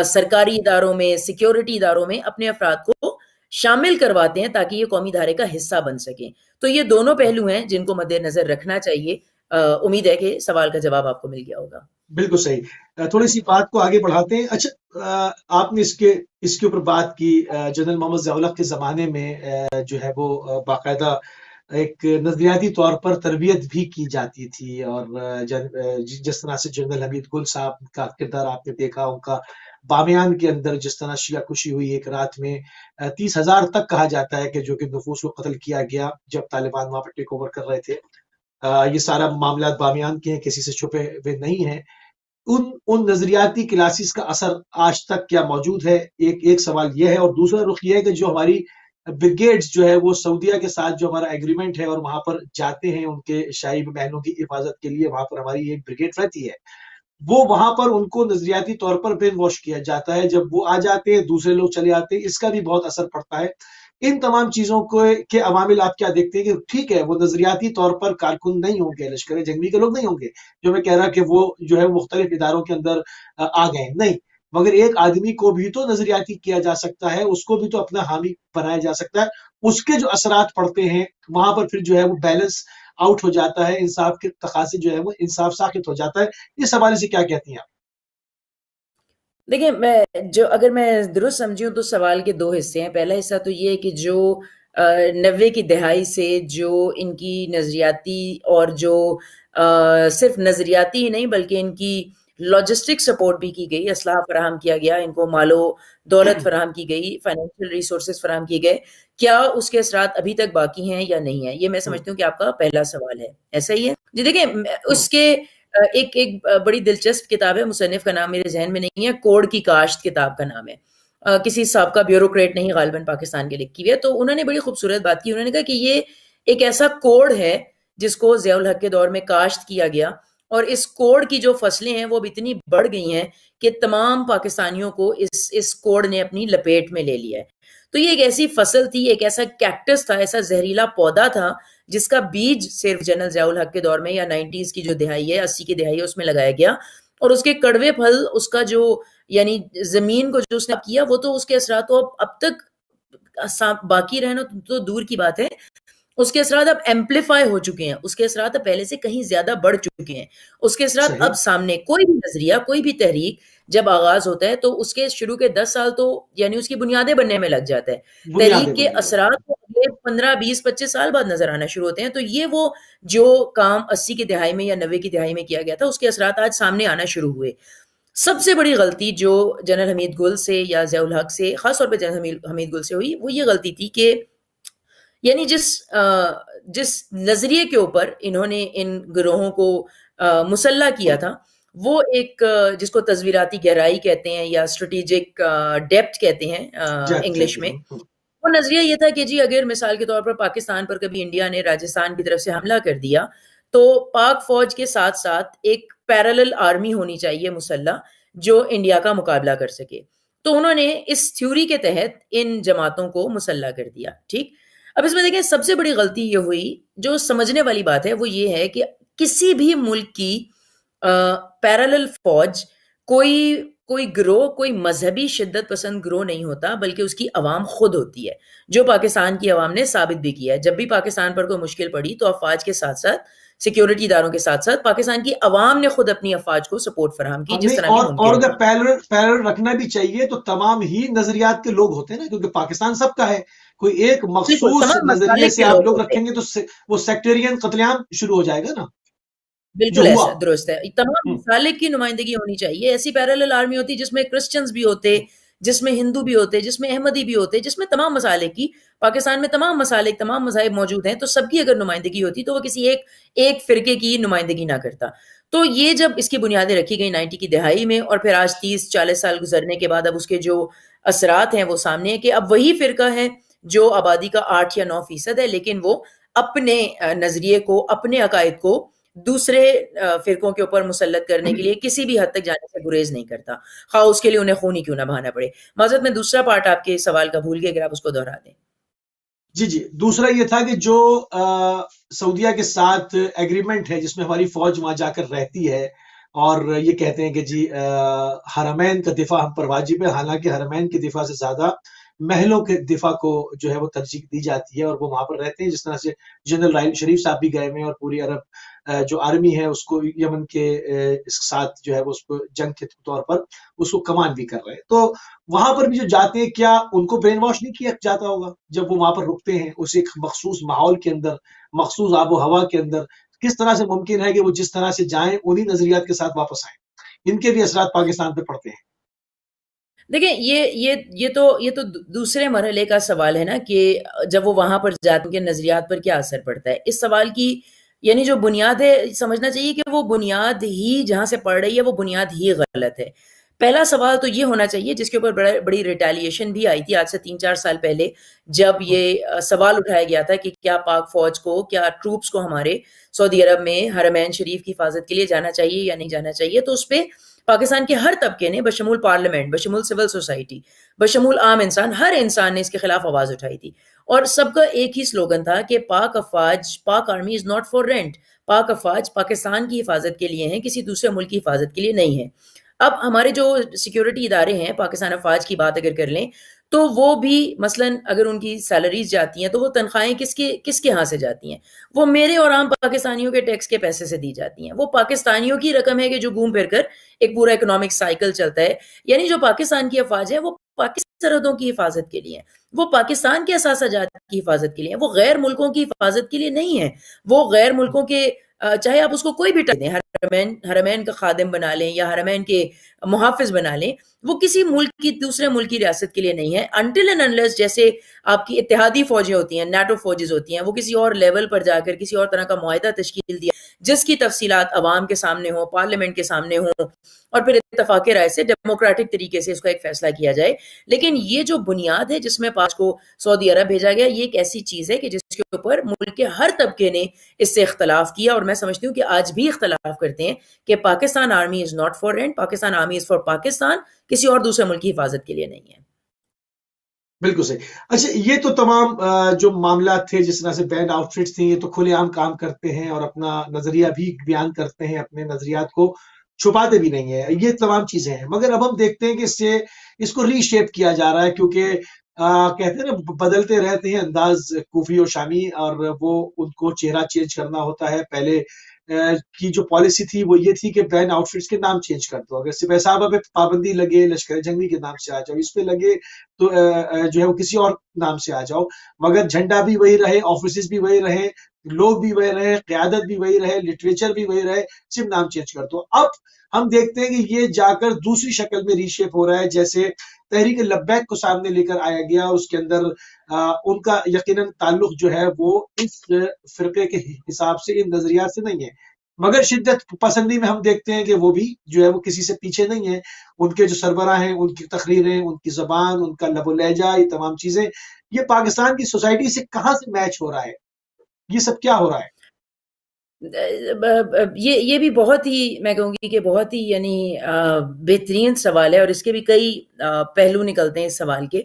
سرکاری اداروں میں, سیکیورٹی اداروں میں اپنے افراد کو شامل کرواتے ہیں تاکہ یہ قومی دھارے کا حصہ بن سکیں. تو یہ دونوں پہلو ہیں جن کو مد نظر رکھنا چاہیے. امید ہے کہ سوال کا جواب آپ کو مل گیا ہوگا. بالکل صحیح. تھوڑی سی بات کو آگے بڑھاتے ہیں. اچھا, آپ نے اس کے اوپر بات کی. جنرل محمد ضیاء الحق کے زمانے میں جو ہے وہ باقاعدہ ایک نظریاتی طور پر تربیت بھی کی جاتی تھی, اور جس طرح سے جنرل حمید گل صاحب کا کردار آپ نے دیکھا, ان کا بامیان کے اندر جس طرح شیعہ کشی ہوئی ایک رات میں, 30,000 تک کہا جاتا ہے کہ جو کہ نفوس کو قتل کیا گیا جب طالبان وہاں پر ٹیک اوور کر رہے تھے. یہ سارا معاملات بامیان کے ہیں, کسی سے چھپے ہوئے نہیں ہیں. ان نظریاتی کلاسز کا اثر آج تک کیا موجود ہے؟ ایک سوال یہ ہے. اور دوسرا رخ یہ ہے کہ جو ہماری بریگیڈز جو ہے وہ سعودیہ کے ساتھ جو ہمارا ایگریمنٹ ہے اور وہاں پر جاتے ہیں ان کے شاہی محلوں کی حفاظت کے لیے, وہاں پر ہماری ایک بریگیڈ رہتی ہے, وہ وہاں پر ان کو نظریاتی طور پر برین واش کیا جاتا ہے. جب وہ آ جاتے ہیں دوسرے لوگ چلے آتے ہیں, اس کا بھی بہت اثر پڑتا ہے. ان تمام چیزوں کے عوامل آپ کیا دیکھتے ہیں کہ ٹھیک ہے وہ نظریاتی طور پر کارکن نہیں ہوں گے, لشکر جنگی کے لوگ نہیں ہوں گے, جو میں کہہ رہا کہ وہ جو ہے مختلف اداروں کے اندر آ گئے نہیں, مگر ایک آدمی کو بھی تو نظریاتی کیا جا سکتا ہے, اس کو بھی تو اپنا حامی بنایا جا سکتا ہے. اس کے جو اثرات پڑتے ہیں وہاں پر پھر جو ہے وہ بیلنس آؤٹ ہو جاتا ہے, انصاف کے تقاضے جو ہے وہ انصاف ساخت ہو جاتا ہے. اس حوالے سے کیا کہتی ہیں آپ؟ دیکھیں, اگر میں درست سمجھی ہوں تو سوال کے 2 حصے ہیں. پہلا حصہ تو یہ ہے کہ جو 90 کی دہائی سے جو ان کی نظریاتی اور جو صرف نظریاتی ہی نہیں بلکہ ان کی لاجسٹک سپورٹ بھی کی گئی, اسلحہ فراہم کیا گیا, ان کو مال و دولت فراہم کی گئی, فائنینشیل ریسورسز فراہم کیے گئے, کیا اس کے اثرات ابھی تک باقی ہیں یا نہیں ہیں؟ یہ میں سمجھتی ہوں کہ آپ کا پہلا سوال ہے. ایسا ہی ہے جی. دیکھیں, اس کے ایک بڑی دلچسپ کتاب ہے, مصنف کا نام میرے ذہن میں نہیں ہے, کوڑ کی کاشت کتاب کا نام ہے, کسی سابقہ بیوروکریٹ نہیں غالباً پاکستان کے لکھی ہوئی ہے. تو انہوں نے بڑی خوبصورت بات کی. انہوں نے کہا کہ یہ ایک ایسا کوڑ ہے جس کو ضیاء الحق کے دور میں کاشت کیا گیا, اور اس کوڑ کی جو فصلیں ہیں وہ اتنی بڑھ گئی ہیں کہ تمام پاکستانیوں کو اس کوڑ نے اپنی لپیٹ میں لے لیا ہے. تو یہ ایک ایسی فصل تھی, ایک ایسا کیکٹس تھا, ایسا زہریلا پودا تھا جس کا بیج صرف جنرل ضیاء الحق کے دور میں یا 90s کی جو دہائی ہے, 80 کی دہائی ہے, اس میں لگایا گیا, اور اس کے کڑوے پھل، اس کا جو یعنی زمین کو جو اس نے کیا، وہ تو اس کے اثرات تو اب تک باقی رہنا تو دور کی بات ہے، اس کے اثرات اب ایمپلیفائی ہو چکے ہیں، اس کے اثرات اب پہلے سے کہیں زیادہ بڑھ چکے ہیں، اس کے اثرات صحیح، اب سامنے، کوئی بھی نظریہ، کوئی بھی تحریک جب آغاز ہوتا ہے تو اس کے شروع کے 10 سال تو یعنی اس کی بنیادیں بننے میں لگ جاتا ہے، بنیادیں تحریک کے بننے میں لگتی اثرات ہیں۔ تو اگلے 15 20 25 سال بعد نظر آنا شروع ہوتے ہیں، تو یہ وہ جو کام 80 کی دہائی میں یا 90 کی دہائی میں کیا گیا تھا، اس کے اثرات آج سامنے آنا شروع ہوئے۔ سب سے بڑی غلطی جو جنرل حمید گل سے یا ضیاء الحق سے، خاص طور پہ جنرل حمید گل سے ہوئی، وہ یہ غلطی تھی کہ یعنی جس نظریے کے اوپر انہوں نے ان گروہوں کو مسلح کیا تھا، وہ ایک جس کو تصویراتی گہرائی کہتے ہیں یا اسٹریٹجک ڈیپتھ کہتے ہیں جیپ انگلش کہتے میں، ہیں۔ وہ نظریہ یہ تھا کہ جی اگر مثال کے طور پر پاکستان پر کبھی انڈیا نے راجستھان کی طرف سے حملہ کر دیا تو پاک فوج کے ساتھ ساتھ ایک پیرالل آرمی ہونی چاہیے مسلح، جو انڈیا کا مقابلہ کر سکے۔ تو انہوں نے اس تھیوری کے تحت ان جماعتوں کو مسلح کر دیا، ٹھیک۔ اب اس میں دیکھیں سب سے بڑی غلطی یہ ہوئی، جو سمجھنے والی بات ہے وہ یہ ہے کہ کسی بھی ملک کی پیرالل فوج کوئی گروہ، کوئی مذہبی شدت پسند گروہ نہیں ہوتا، بلکہ اس کی عوام خود ہوتی ہے، جو پاکستان کی عوام نے ثابت بھی کیا ہے۔ جب بھی پاکستان پر کوئی مشکل پڑی تو افواج کے ساتھ ساتھ، سیکیورٹی اداروں کے ساتھ ساتھ، پاکستان کی عوام نے خود اپنی افواج کو سپورٹ فراہم کی جس نہیں، طرح کہ اور ممکن اگر تھا۔ پیرل رکھنا بھی چاہیے تو تمام ہی نظریات کے لوگ ہوتے ہیں نا، کیونکہ پاکستان سب کا ہے۔ کوئی ایک بالکل مخصوص تمام نظریے مسالک سے کے آپ لوگ لوگ ہوتے ہیں، رکھیں گے تو وہ سیکٹرین قتل عام شروع ہو جائے گا نا، جو بالکل ہوا۔ ایسا درست ہے، تمام ہوں، مسالک کی نمائندگی ہونی چاہیے۔ ایسی پیرالل آرمی ہوتی جس میں کرسچنز بھی ہوتے، جس میں ہندو بھی ہوتے، جس میں احمدی بھی ہوتے، جس میں تمام مسالک کی، پاکستان میں تمام مسالک، تمام مذاہب موجود ہیں، تو سب کی اگر نمائندگی ہوتی تو وہ کسی ایک فرقے کی نمائندگی نہ کرتا۔ تو یہ جب اس کی بنیادیں رکھی گئی 90 کی دہائی میں، اور پھر آج 30 40 سال گزرنے کے بعد اب اس کے جو اثرات ہیں وہ سامنے ہیں کہ اب وہی فرقہ ہے جو آبادی کا 8 یا 9% ہے، لیکن وہ اپنے نظریے کو، اپنے عقائد کو دوسرے فرقوں کے اوپر مسلط کرنے کے لیے کسی بھی حد تک جانے سے گریز نہیں کرتا، خواہ اس کے لیے انہیں خون ہی کیوں نہ بہانا پڑے۔ معذرت میں دوسرا پارٹ آپ کے سوال کا بھول گئے، اگر آپ اس کو دہرا دیں۔ جی جی، دوسرا یہ تھا کہ جو سعودیہ کے ساتھ ایگریمنٹ ہے جس میں ہماری فوج وہاں جا کر رہتی ہے، اور یہ کہتے ہیں کہ جی حرمین کا دفاع ہم پر واجب ہے، حالانکہ حرمین کے دفاع سے زیادہ محلوں کے دفاع کو جو ہے وہ ترجیح دی جاتی ہے، اور وہ وہاں پر رہتے ہیں۔ جس طرح سے جنرل راحیل شریف صاحب بھی گئے ہوئے ہیں، اور پوری عرب جو آرمی ہے اس کو یمن کے اس ساتھ جو ہے وہ اس کو جنگ کے طور پر اس کو کمان بھی کر رہے ہیں۔ تو وہاں پر بھی جو جاتے ہیں، کیا ان کو برین واش نہیں کیا جاتا ہوگا جب وہ وہاں پر رکتے ہیں اس ایک مخصوص ماحول کے اندر، مخصوص آب و ہوا کے اندر؟ کس طرح سے ممکن ہے کہ وہ جس طرح سے جائیں انہی نظریات کے ساتھ واپس آئیں؟ ان کے بھی اثرات پاکستان پہ پڑتے ہیں۔ دیکھیں یہ تو دوسرے مرحلے کا سوال ہے نا کہ جب وہ وہاں پر جاتے ہیں نظریات پر کیا اثر پڑتا ہے۔ اس سوال کی یعنی جو بنیاد ہے، سمجھنا چاہیے کہ وہ بنیاد ہی جہاں سے پڑ رہی ہے وہ بنیاد ہی غلط ہے۔ پہلا سوال تو یہ ہونا چاہیے، جس کے اوپر بڑی ریٹیلیشن بھی آئی تھی آج سے 3 4 سال پہلے، جب یہ سوال اٹھایا گیا تھا کہ کیا پاک فوج کو، کیا ٹروپس کو ہمارے سعودی عرب میں حرمین شریف کی حفاظت کے لیے جانا چاہیے یا نہیں جانا چاہیے۔ تو اس پہ پاکستان کے ہر طبقے نے، بشمول پارلیمنٹ، بشمول سول سوسائٹی، بشمول عام انسان، ہر انسان نے اس کے خلاف آواز اٹھائی تھی، اور سب کا ایک ہی سلوگن تھا کہ پاک افواج، پاک army is not for rent, پاک افواج پاکستان کی حفاظت کے لیے ہیں، کسی دوسرے ملک کی حفاظت کے لیے نہیں ہے۔ اب ہمارے جو سیکیورٹی ادارے ہیں، پاکستان افواج کی بات اگر کر لیں تو وہ بھی مثلاً اگر ان کی سیلریز جاتی ہیں تو وہ تنخواہیں کس کے ہاں سے جاتی ہیں؟ وہ میرے اور عام پاکستانیوں کے ٹیکس کے پیسے سے دی جاتی ہیں۔ وہ پاکستانیوں کی رقم ہے کہ جو گھوم پھر کر ایک پورا اکنامک سائیکل چلتا ہے۔ یعنی جو پاکستان کی افواج ہے وہ پاکستان سرحدوں کی حفاظت کے لیے ہیں، وہ پاکستان کے اثاثہ جات کی حفاظت کے لیے ہیں، وہ غیر ملکوں کی حفاظت کے لیے نہیں ہے۔ وہ غیر ملکوں کے چاہے آپ اس کو کوئی بھی ٹائپ دیں، حرمین کا خادم بنا لیں یا حرمین کے محافظ بنا لیں، وہ کسی ملک کی، دوسرے ملک کی ریاست کے لیے نہیں ہے، انٹل اینڈ انلیس جیسے آپ کی اتحادی فوجیں ہوتی ہیں، نیٹو فوجز ہوتی ہیں، وہ کسی اور لیول پر جا کر کسی اور طرح کا معاہدہ تشکیل دیا جس کی تفصیلات عوام کے سامنے ہوں، پارلیمنٹ کے سامنے ہوں، اور پھر اتفاق رائے سے ڈیموکریٹک طریقے سے اس کا ایک فیصلہ کیا جائے۔ لیکن یہ جو بنیاد ہے جس میں پاس کو سعودی عرب بھیجا گیا، یہ ایک ایسی چیز ہے کہ جس کے اوپر ملک کے ہر طبقے نے اس سے اختلاف کیا، اور میں سمجھتی ہوں کہ آج بھی اختلاف کرتے ہیں کہ Pakistan army is not for rent, Pakistan army is for Pakistan, کسی اور دوسرے ملک کی حفاظت کے لیے نہیں ہے۔ بالکل صحیح۔ اچھا، یہ تو تمام جو معاملات تھے، جس طرح سے بینڈ آؤٹ فٹس تھیں، یہ تو کھلے عام کام کرتے ہیں اور اپنا نظریہ بھی بیان کرتے ہیں، اپنے نظریات کو چھپاتے بھی نہیں ہیں، یہ تمام چیزیں ہیں. مگر اب ہم دیکھتے ہیں کہ اس کو ری شیپ کیا جا رہا ہے، کیونکہ کہتے ہیں نا بدلتے رہتے ہیں انداز کوفی اور شامی، اور وہ ان کو چہرہ چینج کرنا ہوتا ہے. پہلے کی جو پالیسی تھی وہ یہ تھی کہ بین آؤٹ فٹس کے نام چینج کر دو، اگر سپہ صحابہ پہ پابندی لگے لشکر جنگی کے نام سے آ جاؤ، اس پہ لگے تو جو ہے وہ کسی اور نام سے آ جاؤ، مگر جھنڈا بھی وہی رہے، آفیسز بھی وہی رہے، لوگ بھی وہی رہے، قیادت بھی وہی رہے، لٹریچر بھی وہی رہے، صرف نام چینج کر دو. اب ہم دیکھتے ہیں کہ یہ جا کر دوسری شکل میں ری شیپ ہو رہا ہے، جیسے تحریک لبیک کو سامنے لے کر آیا گیا، اس کے اندر ان کا یقیناً تعلق جو ہے وہ اس فرقے کے حساب سے ان نظریات سے نہیں ہے، مگر شدت پسندی میں ہم دیکھتے ہیں کہ وہ بھی جو ہے وہ کسی سے پیچھے نہیں ہے. ان کے جو سربراہ ہیں، ان کی تقریریں، ان کی زبان، ان کا لب و لہجہ، یہ تمام چیزیں یہ پاکستان کی سوسائٹی سے کہاں سے میچ ہو رہا ہے؟ یہ سب کیا ہو رہا ہے؟ یہ بھی بہت ہی، میں کہوں گی کہ بہت ہی یعنی بہترین سوال ہے، اور اس کے بھی کئی پہلو نکلتے ہیں اس سوال کے.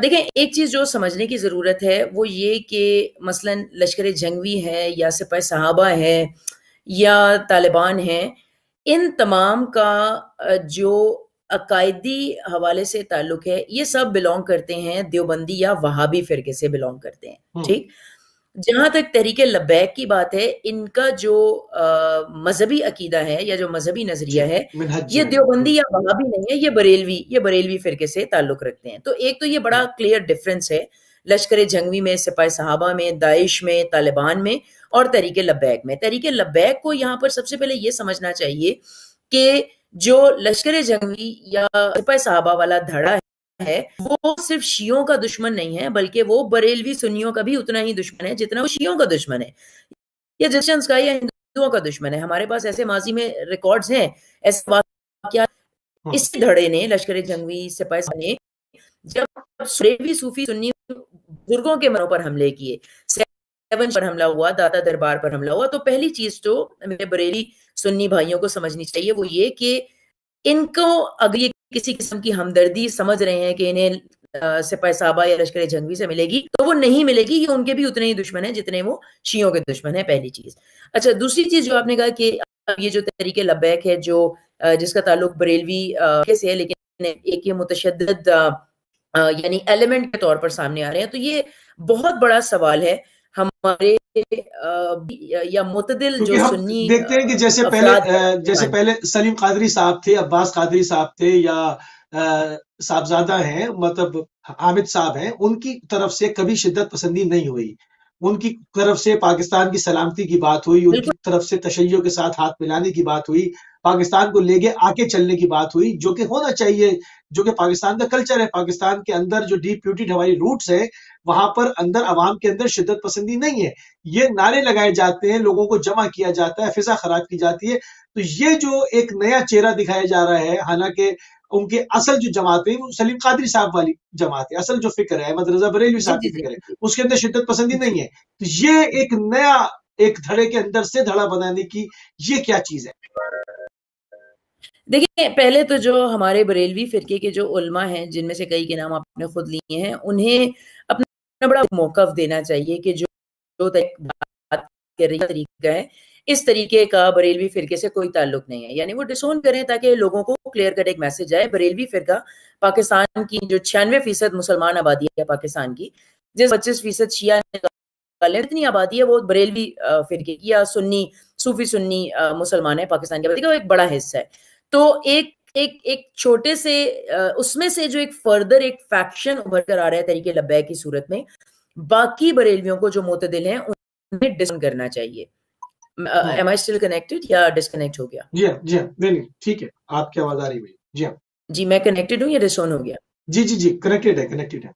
دیکھیں، ایک چیز جو سمجھنے کی ضرورت ہے وہ یہ کہ مثلا لشکر جنگوی ہے یا سپہ صحابہ ہے یا طالبان ہیں، ان تمام کا جو عقائدی حوالے سے تعلق ہے، یہ سب بلونگ کرتے ہیں دیوبندی یا وہابی فرقے سے بلونگ کرتے ہیں. ٹھیک. جہاں تک تحریک لبیک کی بات ہے، ان کا جو مذہبی عقیدہ ہے یا جو مذہبی نظریہ ہے، یہ دیوبندی یا وہابی نہیں ہے، یہ بریلوی فرقے سے تعلق رکھتے ہیں. تو ایک تو یہ بڑا کلیئر ڈفرنس ہے لشکر جنگوی میں، سپاہ صحابہ میں، داعش میں، طالبان میں اور تحریک لبیک میں. تحریک لبیک کو یہاں پر سب سے پہلے یہ سمجھنا چاہیے کہ جو لشکر جنگی یا سپاہ صحابہ والا دھڑا ہے وہ صرف شیعوں کا دشمن نہیں ہے، بلکہ وہ بریلوی سنیوں کا بھی اتنا ہی دشمن ہے جتنا وہ شیعوں کا دشمن ہے، یا کرسچنز کا یا ہندوؤں کا دشمن ہے. ہمارے پاس ایسے ماضی میں ریکارڈز ہیں، ایسے واقعات اس دھڑے نے، لشکر جنگی سپاہی نے جب بریلوی صوفی سنی بزرگوں کے منوں پر حملے کیے، 7 پر حملہ ہوا، داتا دربار پر حملہ ہوا، تو پہلی چیز تو میرے بریلی سنی بھائیوں کو سمجھنی چاہیے وہ یہ کہ ان کو اگر یہ کسی قسم کی ہمدردی سمجھ رہے ہیں کہ انہیں سپاہ صحابہ یا لشکر جنگی سے ملے گی، تو وہ نہیں ملے گی. یہ ان کے بھی اتنے ہی دشمن ہیں جتنے وہ شیعوں کے دشمن ہیں، پہلی چیز. اچھا، دوسری چیز جو آپ نے کہا کہ یہ جو تحریک لبیک ہے جو جس کا تعلق بریلوی سے ہے، لیکن ایک یہ متشدد یعنی ایلیمنٹ کے طور پر سامنے آ رہے ہیں، تو یہ بہت بڑا سوال ہے ہمارے یا معتدل جو سنی دیکھتے ہیں کہ جیسے پہلے سلیم قادری صاحب تھے، عباس قادری صاحب تھے، یا صاحبزادہ ہیں، مطلب حامد صاحب ہیں، ان کی طرف سے کبھی شدت پسندی نہیں ہوئی. ان کی طرف سے پاکستان کی سلامتی کی بات ہوئی، ان کی طرف سے تشیع کے ساتھ ہاتھ ملانے کی بات ہوئی، پاکستان کو لے کے آگے چلنے کی بات ہوئی، جو کہ ہونا چاہیے، جو کہ پاکستان کا کلچر ہے. پاکستان کے اندر جو ڈیپ روٹڈ ہماری روٹس ہے، وہاں پر اندر عوام کے اندر شدت پسندی نہیں ہے. یہ نعرے لگائے جاتے ہیں، لوگوں کو جمع کیا جاتا ہے، فضا خراب کی جاتی ہے. تو یہ جو ایک نیا چہرہ دکھایا جا رہا ہے، حالانکہ ان کے اصل جو جماعت ہے وہ سلیم قادری صاحب والی جماعت ہے، اصل جو فکر ہے احمد رضا بریلوی صاحب کی فکر ہے، اس کے اندر شدت پسندی نہیں ہے. تو یہ ایک نیا ایک دھڑے کے اندر سے دھڑا بنانے کی یہ کیا چیز ہے؟ دیکھیں، پہلے تو جو ہمارے بریلوی فرقے کے جو علماء ہیں، جن میں سے کئی کے نام آپ نے خود لیے ہیں، انہیں اپنا بڑا موقف دینا چاہیے کہ جو بات کر رہی طریقہ ہے، اس طریقے کا بریلوی فرقے سے کوئی تعلق نہیں ہے. یعنی وہ ڈسون کریں تاکہ لوگوں کو کلیئر کٹ ایک میسج آئے. بریلوی فرقہ پاکستان کی جو 96% مسلمان آبادی ہے پاکستان کی، جس 25% شیعہ اتنی آبادی ہے، وہ بریلوی فرقے کی یا سنی صوفی سنی مسلمان ہے پاکستان کی آبادی کا ایک بڑا حصہ ہے. تو ایک چھوٹے سے اس میں سے جو ایک فردر ایک فیکشن ابھر کر آ رہا ہے تحریک لبیک کی صورت میں، باقی بریلویوں کو جو معتدل ہیں انہیں ڈسکن کرنا چاہیے. Am I still connected یا ڈسکنیکٹ ہو گیا؟ جی ہاں نہیں ٹھیک ہے، آپ کی آواز آ رہی ہے. جی ہاں جی، میں کنیکٹڈ ہوں یا ڈسون ہو گیا؟ جی کنیکٹڈ ہے.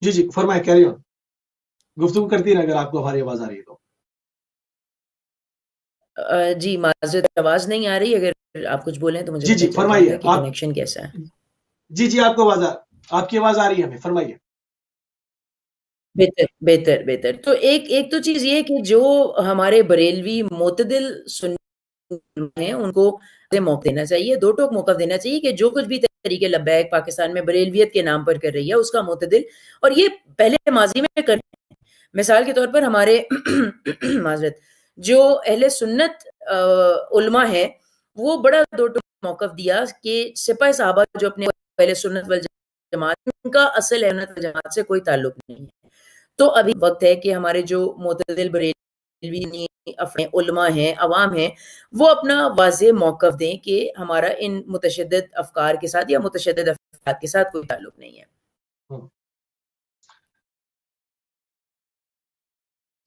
جی فرمائیں، کیری آن، گفتگو کرتی رہے اگر آپ کو ہماری آواز آ رہی ہے تو. جی، معذرت، آواز نہیں آ رہی، اگر آپ کچھ بولیں تو مجھے جی فرمائیے، کہ کنیکشن کیسا ہے. جی آپ کو آپ کی آواز آ رہی ہے ہمیں، فرمائیے. بہتر. تو ایک تو چیز یہ کہ جو ہمارے بریلوی معتدل سنی ہیں ان کو موقع دینا چاہیے، دو ٹوک موقع دینا چاہیے کہ جو کچھ بھی تحریک لبیک پاکستان میں بریلویت کے نام پر کر رہی ہے اس کا معتدل، اور یہ پہلے ماضی میں کر، مثال کے طور پر ہمارے معذرت جو اہل سنت علماء ہیں وہ بڑا دو ٹوک موقف دیا کہ سپاہ صحابہ جو اپنے اہل سنت والجماعت ان کا اصل اہل سنت والجماعت سے کوئی تعلق نہیں ہے. تو ابھی وقت ہے کہ ہمارے جو معتدل بریلوی اپنے علماء ہیں عوام ہیں وہ اپنا واضح موقف دیں کہ ہمارا ان متشدد افکار کے ساتھ یا متشدد افکار کے ساتھ کوئی تعلق نہیں ہے.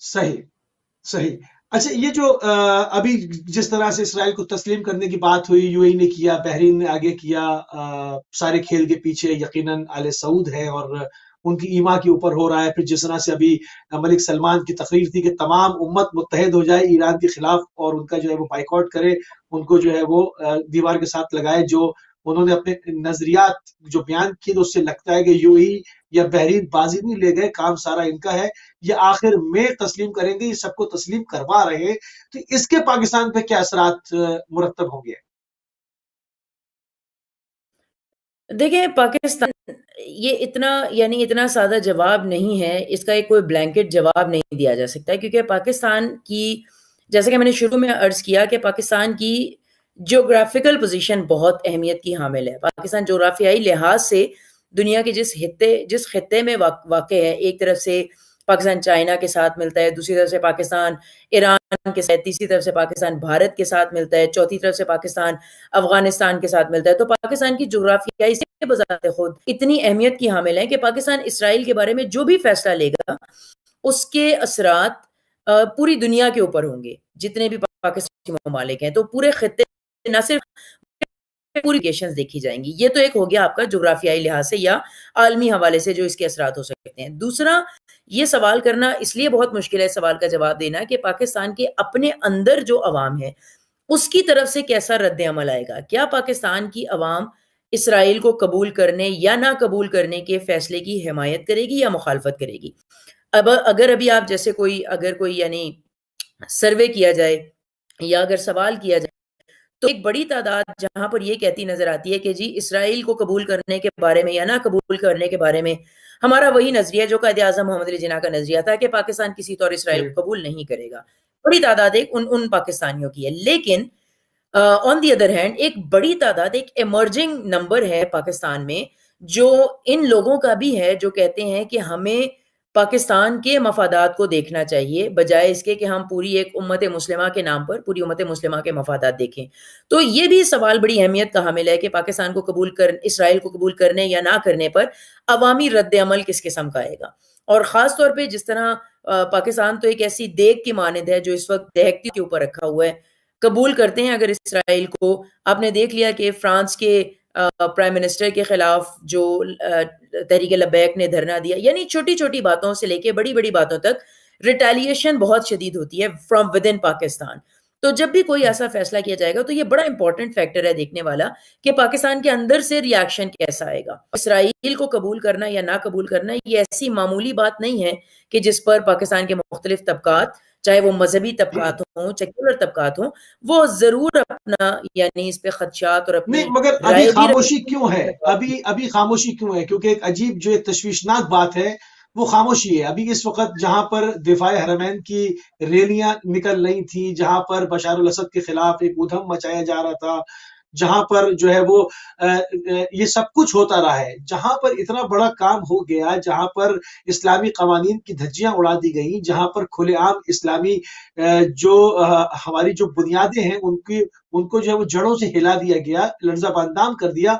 صحیح صحیح. اچھا یہ جو ابھی جس طرح سے اسرائیل کو تسلیم کرنے کی بات ہوئی، یو اے نے کیا، بحرین نے آگے کیا، سارے کھیل کے پیچھے یقیناً آل سعود ہے اور ان کی ایما کے اوپر ہو رہا ہے. پھر جس طرح سے ابھی ملک سلمان کی تقریر تھی کہ تمام امت متحد ہو جائے ایران کے خلاف اور ان کا جو ہے وہ بائیکاٹ کرے، ان کو جو ہے وہ دیوار کے ساتھ لگائے. جو انہوں نے اپنے نظریات جو بیان کیے تو اس سے لگتا ہے کہ یو اے یا بحرین بازی نہیں لے گئے، کام سارا ان کا ہے، یہ آخر میں تسلیم کریں گے، یہ سب کو تسلیم کروا رہے ہیں. تو اس کے پاکستان پہ کیا اثرات مرتب ہوں گے؟ دیکھیں پاکستان یہ اتنا سادہ جواب نہیں ہے، اس کا ایک کوئی بلینکٹ جواب نہیں دیا جا سکتا کیونکہ پاکستان کی، جیسے کہ میں نے شروع میں عرض کیا کہ پاکستان کی جغرافیکل پوزیشن بہت اہمیت کی حامل ہے. پاکستان جغرافیائی لحاظ سے دنیا کے جس خطے میں واقع ہے، ایک طرف سے پاکستان چائنا کے ساتھ ملتا ہے، دوسری طرف سے پاکستان ایران کے ساتھ، تیسری طرف سے پاکستان بھارت کے ساتھ ملتا ہے، چوتھی طرف سے پاکستان افغانستان کے ساتھ ملتا ہے. تو پاکستان کی جغرافیائی سے بذات خود اتنی اہمیت کی حامل ہے کہ پاکستان اسرائیل کے بارے میں جو بھی فیصلہ لے گا اس کے اثرات پوری دنیا کے اوپر ہوں گے. جتنے بھی پاکستانی ممالک ہیں تو پورے خطے نہ صرف پوری کیشنز دیکھی جائیں گی. یہ تو ایک ہو گیا آپ کا جغرافیائی لحاظ سے یا عالمی حوالے سے جو اس کے اثرات ہو سکتے ہیں. دوسرا یہ سوال کرنا اس لیے بہت مشکل ہے، سوال کا جواب دینا، کہ پاکستان کے اپنے اندر جو عوام ہے اس کی طرف سے کیسا رد عمل آئے گا. کیا پاکستان کی عوام اسرائیل کو قبول کرنے یا نہ قبول کرنے کے فیصلے کی حمایت کرے گی یا مخالفت کرے گی؟ اب اگر ابھی آپ جیسے اگر کوئی یعنی سروے کیا جائے یا اگر سوال کیا جائے تو ایک بڑی تعداد جہاں پر یہ کہتی نظر آتی ہے کہ جی اسرائیل کو قبول کرنے کے بارے میں یا نہ قبول کرنے کے بارے میں ہمارا وہی نظریہ جو قائد اعظم محمد علی جناح کا نظریہ تھا کہ پاکستان کسی طور اسرائیل کو قبول نہیں کرے گا. بڑی تعداد ایک ان پاکستانیوں کی ہے. لیکن آن دی ادر ہینڈ ایک بڑی تعداد، ایک ایمرجنگ نمبر ہے پاکستان میں جو ان لوگوں کا بھی ہے جو کہتے ہیں کہ ہمیں پاکستان کے مفادات کو دیکھنا چاہیے بجائے اس کے کہ ہم پوری ایک امت مسلمہ کے نام پر پوری امت مسلمہ کے مفادات دیکھیں. تو یہ بھی سوال بڑی اہمیت کا حامل ہے کہ پاکستان کو اسرائیل کو قبول کرنے یا نہ کرنے پر عوامی رد عمل کس قسم کا آئے گا. اور خاص طور پہ جس طرح پاکستان تو ایک ایسی دیگ کی مانند ہے جو اس وقت دہکتی کے اوپر رکھا ہوا ہے. قبول کرتے ہیں اگر اسرائیل کو، آپ نے دیکھ لیا کہ فرانس کے پرائم منسٹر کے خلاف جو تحریک لبیک نے دھرنا دیا، یعنی چھوٹی چھوٹی باتوں سے لے کے بڑی بڑی باتوں تک ریٹیلیشن بہت شدید ہوتی ہے فرام ود ان پاکستان. تو جب بھی کوئی ایسا فیصلہ کیا جائے گا تو یہ بڑا امپورٹنٹ فیکٹر ہے دیکھنے والا کہ پاکستان کے اندر سے ری ایکشن کیسا آئے گا. اسرائیل کو قبول کرنا یا نہ قبول کرنا یہ ایسی معمولی بات نہیں ہے کہ جس پر پاکستان کے مختلف طبقات، چاہے وہ مذہبی طبقات ہوں، سیکولر طبقات ہوں، وہ ضرور اپنا یعنی اس پہ خدشات اور اپنی نہیں مگر ابھی رائے بھی خاموشی کیوں ہے؟ ابھی خاموشی کیوں ہے؟ کیونکہ ایک عجیب جو ایک تشویشناک بات ہے وہ خاموشی ہے. ابھی اس وقت جہاں پر دفاع حرمین کی ریلیاں نکل رہی تھیں، جہاں پر بشار الاسد کے خلاف ایک ادھم مچایا جا رہا تھا، جہاں پر جو ہے وہ یہ سب کچھ ہوتا رہا ہے، جہاں پر اتنا بڑا کام ہو گیا، جہاں پر اسلامی قوانین کی دھجیاں اڑا دی گئیں، جہاں پر کھلے عام اسلامی جو ہماری جو بنیادیں ہیں ان کو جو ہے وہ جڑوں سے ہلا دیا گیا، لرزہ باندام کر دیا.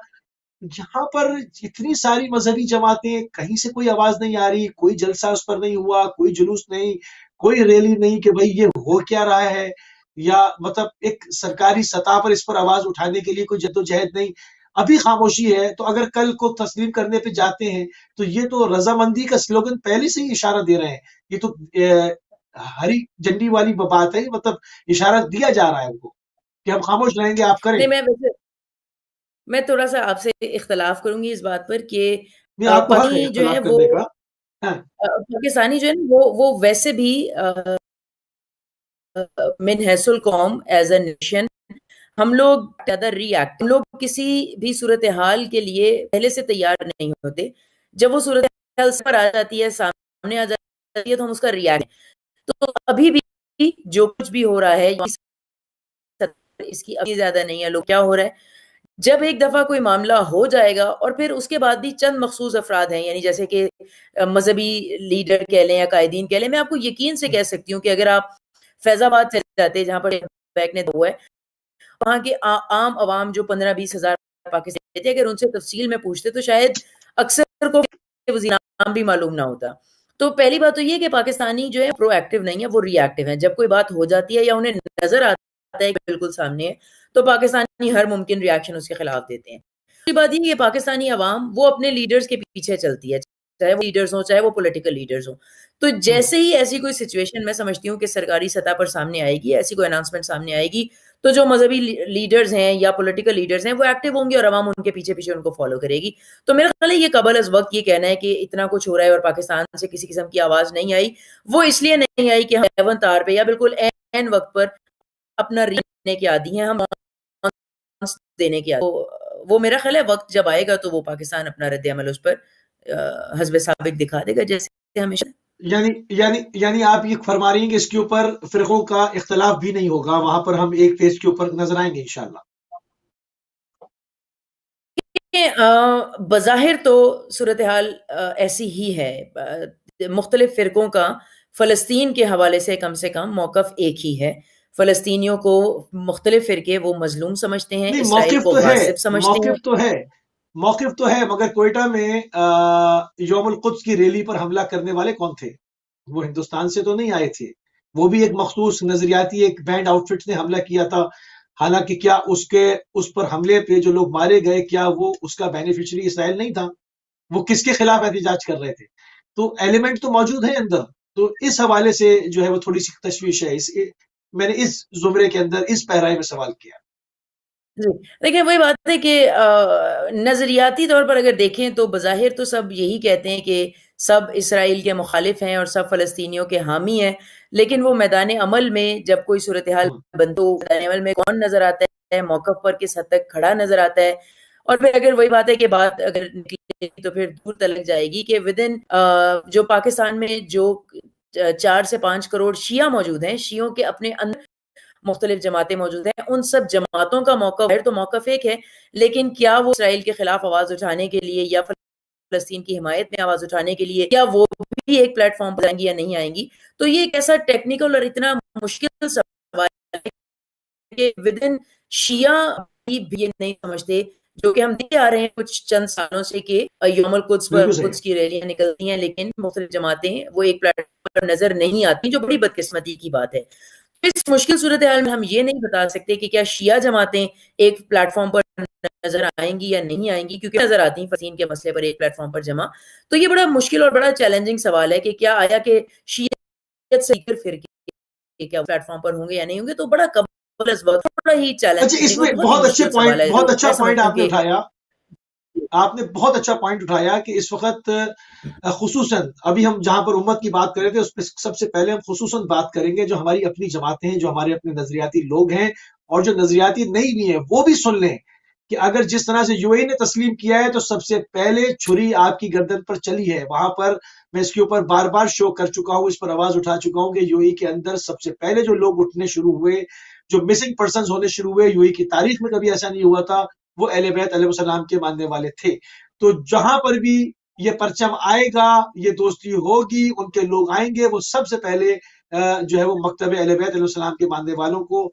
یہاں پر اتنی ساری مذہبی جماعتیں، کہیں سے کوئی آواز نہیں آ رہی، کوئی جلسہ اس پر نہیں ہوا، کوئی جلوس نہیں، کوئی ریلی نہیں کہ بھئی یہ ہو کیا رہا ہے، یا مطلب ایک سرکاری سطح پر اس پر آواز اٹھانے کے لیے کوئی جدوجہد نہیں. ابھی خاموشی ہے. تو اگر کل کو تسلیم کرنے پہ جاتے ہیں تو یہ تو رضامندی کا سلوگن پہلے سے ہی اشارہ دے رہے ہیں. یہ تو ہری جھنڈی والی بات ہے، مطلب اشارہ دیا جا رہا ہے ان کو کہ ہم خاموش رہیں گے، آپ کریں. نہیں، میں تھوڑا سا آپ سے اختلاف کروں گی اس بات پر کہ نہیں آپ کو حق ہے پاکستانی جو ہے اختلاف وہ کرنے کا. ہاں پاکستانی جو ہے وہ ویسے بھی من حیث القوم ایز اے نیشن ہم لوگ زیادہ ری ایکٹ، ہم لوگ کسی بھی صورتحال کے لیے پہلے سے تیار نہیں ہوتے. جب وہ صورتحال پر آ جاتی ہے، سامنے آ جاتی ہے، تو ہم اس کا ری ایکٹ. تو ابھی بھی جو کچھ بھی ہو رہا ہے اس کی ابھی زیادہ نہیں ہے. لوگ کیا ہو رہا ہے جب ایک دفعہ کوئی معاملہ ہو جائے گا اور پھر اس کے بعد بھی چند مخصوص افراد ہیں, یعنی جیسے کہ مذہبی لیڈر کہہ لیں یا قائدین کہہ لیں, میں آپ کو یقین سے کہہ سکتی ہوں کہ اگر آپ فیض آباد چلے جاتے جہاں پر بیک نے ہوا ہے, وہاں کے عام عوام جو 15-20 ہزار پاکستانی تھے, اگر ان سے تفصیل میں پوچھتے تو شاید اکثر کو وزیر نام بھی معلوم نہ ہوتا. تو پہلی بات تو یہ کہ پاکستانی جو ہے پرو ایکٹیو نہیں ہے, وہ ری ایکٹیو ہے. جب کوئی بات ہو جاتی ہے یا انہیں نظر آتا ہے کہ بالکل سامنے ہے تو پاکستانی ہر ممکن ری ایکشن اس کے خلاف دیتے ہیں. دوسری بات یہ کہ پاکستانی عوام وہ اپنے لیڈرز کے پیچھے چلتی ہے, چاہے وہ لیڈرز ہوں چاہے وہ پولیٹیکل لیڈرز ہوں. تو جیسے ہی ایسی کوئی سچویشن میں سمجھتی ہوں کہ سرکاری سطح پر سامنے آئے گی, ایسی کوئی اناؤنسمنٹ سامنے آئے گی, تو جو مذہبی لیڈرز ہیں یا پولیٹیکل لیڈرز ہیں وہ ایکٹیو ہوں گے اور عوام ان کے پیچھے پیچھے ان کو فالو کرے گی. تو میرا خیال ہے یہ قبل از وقت یہ کہنا ہے کہ اتنا کچھ ہو رہا ہے اور پاکستان سے کسی قسم کی آواز نہیں آئی, وہ اس لیے نہیں آئی کہ ہم ایون تار پہ یا بالکل عین وقت پر اپنا دینے کے عادی ہیں, ہم دینے کے عادی. وہ میرا خیال ہے وقت جب آئے گا تو وہ پاکستان اپنا رد عمل اس پر حسب سابق دکھا دے گا جیسے ہمیشہ. یعنی آپ یہ فرما رہی ہیں کہ اس کے اوپر فرقوں کا اختلاف بھی نہیں ہوگا, وہاں پر ہم ایک پیج کے اوپر نظر آئیں گے انشاءاللہ. بظاہر تو صورتحال ایسی ہی ہے. مختلف فرقوں کا فلسطین کے حوالے سے کم موقف ایک ہی ہے. فلسطینیوں کو مختلف فرقے وہ مظلوم سمجھتے ہیں, نہیں, اسرائیل کو غاصب سمجھتے ہیں. موقف تو ہے, مگر کوئٹہ میں یوم القدس کی ریلی پر حملہ کرنے والے کون تھے؟ وہ ہندوستان سے تو نہیں آئے تھے, وہ بھی ایک مخصوص نظریاتی ایک بینڈ آؤٹ فٹ نے حملہ کیا تھا. حالانکہ کیا اس پر حملے پہ جو لوگ مارے گئے کیا وہ اس کا بینیفیشری اسرائیل نہیں تھا؟ وہ کس کے خلاف احتجاج کر رہے تھے؟ تو ایلیمنٹ تو موجود ہے اندر. تو اس حوالے سے جو ہے وہ تھوڑی سی تشویش ہے. میں نے اس زمرے کے اندر اس پیرائے میں سوال کیا. دیکھیں وہی بات ہے کہ نظریاتی طور پر اگر دیکھیں تو بظاہر تو سب یہی کہتے ہیں کہ سب اسرائیل کے مخالف ہیں اور سب فلسطینیوں کے حامی ہیں, لیکن وہ میدان عمل میں جب کوئی صورتحال بنتو میدان عمل میں کون نظر آتا ہے, موقف پر کس حد تک کھڑا نظر آتا ہے. اور پھر اگر وہی بات ہے کہ بات اگر نکلے تو پھر دور تلک جائے گی کہ ودن جو پاکستان میں جو 4 سے 5 کروڑ شیعہ موجود ہیں, شیعوں کے اپنے اندر مختلف جماعتیں موجود ہیں, ان سب جماعتوں کا موقف ہے تو موقف ایک ہے, لیکن کیا وہ اسرائیل کے خلاف آواز اٹھانے کے لیے یا فلسطین کی حمایت میں آواز اٹھانے کے لیے کیا وہ بھی ایک پلیٹ فارم پر آئیں گی یا نہیں آئیں گی؟ تو یہ ایک ایسا ٹیکنیکل اور اتنا مشکل سوال ہے کہ ودن شیعہ بھی یہ نہیں سمجھتے, جو کہ ہم دیکھتے آ رہے ہیں کچھ چند سالوں سے کہ یوم القدس پر قدس کی ریلیاں نکلتی ہیں, لیکن مختلف جماعتیں وہ ایک پلیٹ فارم پر نظر نہیں آتی, جو بڑی بدقسمتی کی بات ہے. اس مشکل صورتحال میں ہم یہ نہیں بتا سکتے کہ کیا شیعہ جماعتیں ایک پلیٹ فارم پر نظر آئیں گی یا نہیں آئیں گی, کیونکہ نظر آتی ہیں فلسطین کے مسئلے پر ایک پلیٹ فارم پر جمع. تو یہ بڑا مشکل اور بڑا چیلنجنگ سوال ہے کہ کیا آیا کہ شیعہ سے دیگر فرقے کیا پلیٹ فارم پر ہوں گے یا نہیں ہوں گے, تو بڑا قبل از وقت بڑا ہی چیلنجنگ. اس میں بہت اچھا پوائنٹ آپ نے اٹھایا. آپ نے بہت اچھا پوائنٹ اٹھایا کہ اس وقت خصوصاً ابھی ہم جہاں پر امت کی بات کر رہے تھے اس پہ سب سے پہلے ہم خصوصاً بات کریں گے جو ہماری اپنی جماعتیں ہیں, جو ہمارے اپنے نظریاتی لوگ ہیں اور جو نظریاتی نہیں بھی ہیں, وہ بھی سن لیں کہ اگر جس طرح سے یو اے نے تسلیم کیا ہے تو سب سے پہلے چھری آپ کی گردن پر چلی ہے. وہاں پر میں اس کے اوپر بار بار شو کر چکا ہوں, اس پر آواز اٹھا چکا ہوں کہ یو اے کے اندر سب سے پہلے جو لوگ اٹھنے شروع ہوئے, جو مسنگ پرسنز ہونے شروع ہوئے, یو اے کی تاریخ میں کبھی ایسا نہیں ہوا تھا, وہ اہل بیت علیہ السلام کے ماننے والے تھے. تو جہاں پر بھی یہ پرچم آئے گا, یہ دوستی ہوگی, ان کے لوگ آئیں گے, وہ سب سے پہلے جو ہے وہ مکتب اہل بیت علیہ السلام کے ماننے والوں کو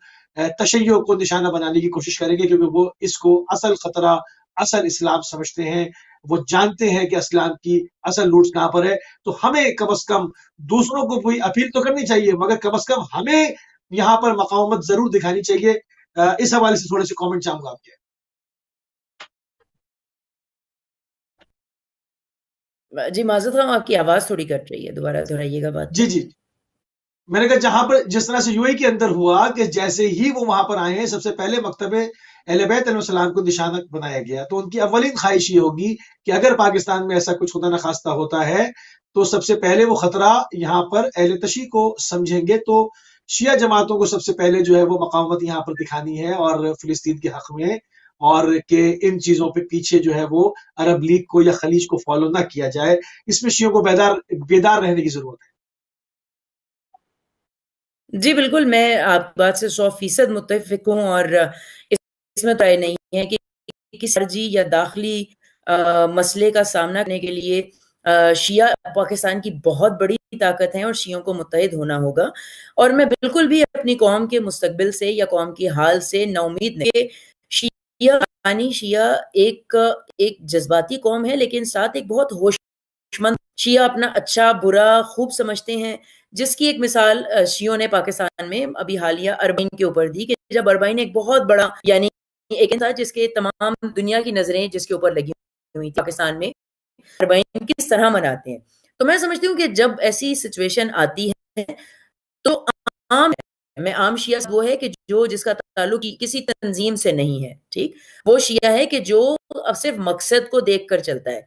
تشیع کو نشانہ بنانے کی کوشش کریں گے, کیونکہ وہ اس کو اصل خطرہ, اصل اسلام سمجھتے ہیں. وہ جانتے ہیں کہ اسلام کی اصل روٹس کہاں پر ہے. تو ہمیں کم از کم دوسروں کو کوئی اپیل تو کرنی چاہیے, مگر کم از کم ہمیں یہاں پر مقاومت ضرور دکھانی چاہیے. اس حوالے سے تھوڑے سے کامنٹ چاہوں گا آپ کے. جی معذرت خواہ, آپ کی آواز تھوڑی کٹ رہی ہے, دوبارہ دہرائیے گا بات. جی میں نے کہا جہاں پر جس طرح سے یو اے کے اندر ہوا کہ جیسے ہی وہ وہاں پر آئے ہیں سب سے پہلے مکتب اہل بیت علیہ السلام کو نشانہ بنایا گیا, تو ان کی اولین خواہش یہ ہوگی کہ اگر پاکستان میں ایسا کچھ خدا نخواستہ ہوتا ہے تو سب سے پہلے وہ خطرہ یہاں پر اہل تشیع کو سمجھیں گے. تو شیعہ جماعتوں کو سب سے پہلے جو ہے وہ مقاومت یہاں پر دکھانی ہے اور فلسطین کے حق میں, اور کہ ان چیزوں پہ پیچھے جو ہے وہ عرب لیگ کو یا خلیج کو فالو نہ کیا جائے. اس میں شیعوں کو بیدار رہنے کی ضرورت ہے. جی بالکل، میں آپ کی بات سے 100% متفق ہوں، اور اس میں تو رائے نہیں ہے کہ کسی خارجی یا داخلی مسئلے کا سامنا کرنے کے لیے شیعہ پاکستان کی بہت بڑی طاقت ہیں اور شیعوں کو متحد ہونا ہوگا. اور میں بالکل بھی اپنی قوم کے مستقبل سے یا قوم کی حال سے نا امید نہیں کہ شیعہ ایک جذباتی قوم ہے، لیکن ساتھ ایک بہت ہوشمند. شیعہ اپنا اچھا برا خوب سمجھتے ہیں، جس کی ایک مثال شیعوں نے پاکستان میں ابھی حالیہ اربعین کے اوپر دی، کہ جب اربعین ایک بہت بڑا یعنی ایک تھا جس کے تمام دنیا کی نظریں جس کے اوپر لگی ہوئی تھی. پاکستان میں اربعین کس طرح مناتے ہیں؟ تو میں سمجھتی ہوں کہ جب ایسی سچویشن آتی ہے تو عام شیعہ وہ ہے کہ جس کا تعلق کسی تنظیم سے نہیں ہے، ٹھیک، وہ شیعہ ہے کہ جو اب صرف مقصد کو دیکھ کر چلتا ہے.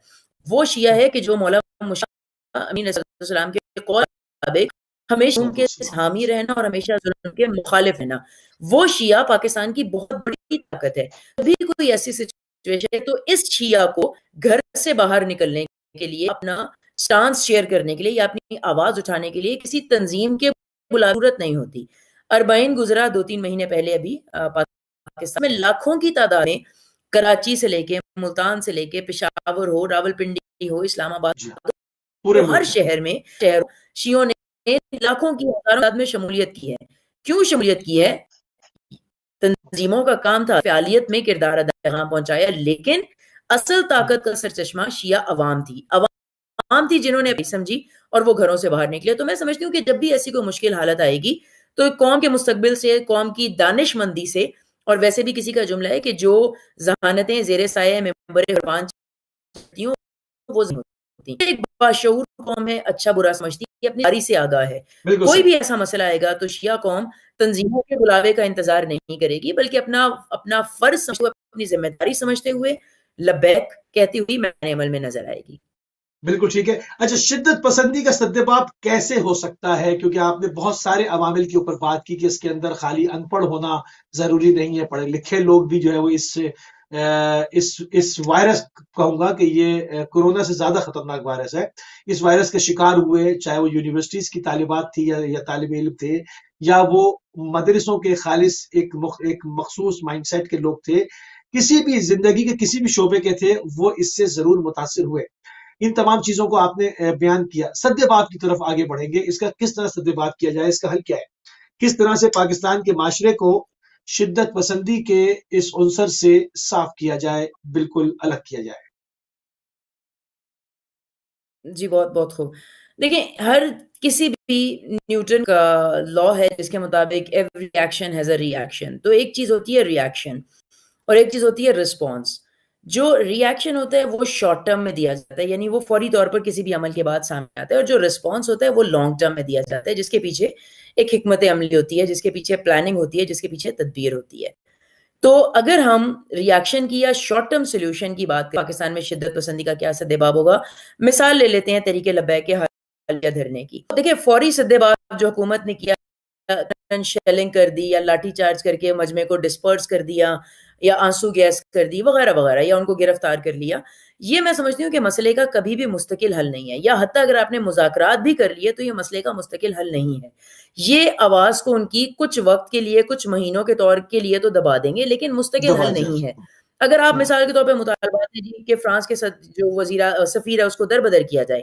وہ شیعہ ہے کہ جو مولانا مشتبہ امین علیہ السلام کے قول کے مطابق ہمیشہ ان کے حامی رہنا اور ہمیشہ ظلم کے مخالف رہنا. وہ شیعہ پاکستان کی بہت بڑی طاقت ہے. کبھی کوئی ایسی سچویشن ہے تو اس شیعہ کو گھر سے باہر نکلنے کے لیے، اپنا سٹانس شیئر کرنے کے لیے یا اپنی آواز اٹھانے کے لیے کسی تنظیم کے ضرورت نہیں ہوتی. اربعین گزرا 2-3 مہینے پہلے، ابھی پاکستان میں لاکھوں کی تعداد میں کراچی سے لے کے ملتان سے لے کے پشاور ہو، راول پنڈی ہو، اسلام آباد جی پورے ہر ملک شہر میں شیعوں نے لاکھوں کی تعداد میں شمولیت کی ہے. کیوں شمولیت کی ہے؟ تنظیموں کا کام تھا فعالیت میں کردار ادا پیغام پہنچایا، لیکن اصل طاقت کا سرچشمہ شیعہ عوام تھی جنہوں نے سمجھی اور وہ گھروں سے باہر نکلے. تو میں سمجھتی ہوں کہ جب بھی ایسی کوئی مشکل حالت آئے گی تو قوم کے مستقبل سے، قوم کی دانش مندی سے، اور ویسے بھی کسی کا جملہ ہے کہ جو ذہانتیں زیر سایہ ممبر قربان چلتی ہوں وہ ہوتی ہیں. ایک باشعور قوم ہے، اچھا برا سمجھتی ہے، اپنی داری سے آگاہ ہے. بالکل کوئی صحیح. بھی ایسا مسئلہ آئے گا تو شیعہ قوم تنظیموں کے بلاوے کا انتظار نہیں کرے گی، بلکہ اپنا فرض سمجھتے ہوئے، اپنی ذمہ داری سمجھتے ہوئے لبیک کہتی ہوئی میدان عمل میں نظر آئے گی. بالکل ٹھیک ہے. اچھا، شدت پسندی کا سدباب کیسے ہو سکتا ہے؟ کیونکہ آپ نے بہت سارے عوامل کے اوپر بات کی کہ اس کے اندر خالی ان پڑھ ہونا ضروری نہیں ہے، پڑھے لکھے لوگ بھی جو ہے وہ اس وائرس کہوں گا کہ یہ کورونا سے زیادہ خطرناک وائرس ہے، اس وائرس کے شکار ہوئے، چاہے وہ یونیورسٹیز کی طالبات تھی یا طالب علم تھے، یا وہ مدرسوں کے خالص ایک مخصوص مائنڈ سیٹ کے لوگ تھے، کسی بھی زندگی کے کسی بھی شعبے کے تھے، وہ اس سے ضرور متاثر ہوئے. ان تمام چیزوں کو آپ نے بیان کیا. سدباب کی طرف آگے بڑھیں گے. اس کا کس طرح سدباب کیا جائے؟ اس کا حل کیا ہے؟ کس طرح سے پاکستان کے معاشرے کو شدت پسندی کے اس عنصر سے صاف کیا جائے، بالکل الگ کیا جائے؟ جی بہت بہت خوب. دیکھیں، ہر کسی بھی نیوٹن کا لا ہے جس کے مطابق every action has a reaction. تو ایک چیز ہوتی ہے ری ایکشن اور ایک چیز ہوتی ہے رسپانس. جو ری ایکشن ہوتا ہے وہ شارٹ ٹرم میں دیا جاتا ہے، یعنی وہ فوری طور پر کسی بھی عمل کے بعد سامنے آتا ہے، اور جو رسپانس ہوتا ہے وہ لانگ ٹرم میں دیا جاتا ہے، جس کے پیچھے ایک حکمت عملی ہوتی ہے، جس کے پیچھے پلاننگ ہوتی ہے، جس کے پیچھے تدبیر ہوتی ہے. تو اگر ہم ریاکشن کی یا شارٹ ٹرم سولوشن کی بات کریں، پاکستان میں شدت پسندی کا کیا سدباب ہوگا؟ مثال لے لیتے ہیں تحریک لبیک کے حالیہ دھرنے کی. دیکھیں، فوری سدباب جو حکومت نے کیا، شیلنگ کر دی یا لاٹھی چارج کر کے مجمع کو ڈسپرس کر دیا یا آنسو گیس کر دی وغیرہ وغیرہ، یا ان کو گرفتار کر لیا، یہ میں سمجھتی ہوں کہ مسئلے کا کبھی بھی مستقل حل نہیں ہے. یا حتیٰ اگر آپ نے مذاکرات بھی کر لیے تو یہ مسئلے کا مستقل حل نہیں ہے. یہ آواز کو ان کی کچھ وقت کے لیے، کچھ مہینوں کے طور کے لیے تو دبا دیں گے، لیکن مستقل دبا حل دیا. نہیں ہے. اگر آپ مثال کے طور پہ مطالبات دیجیے کہ فرانس کے جو سفیر ہے اس کو دربدر کیا جائے،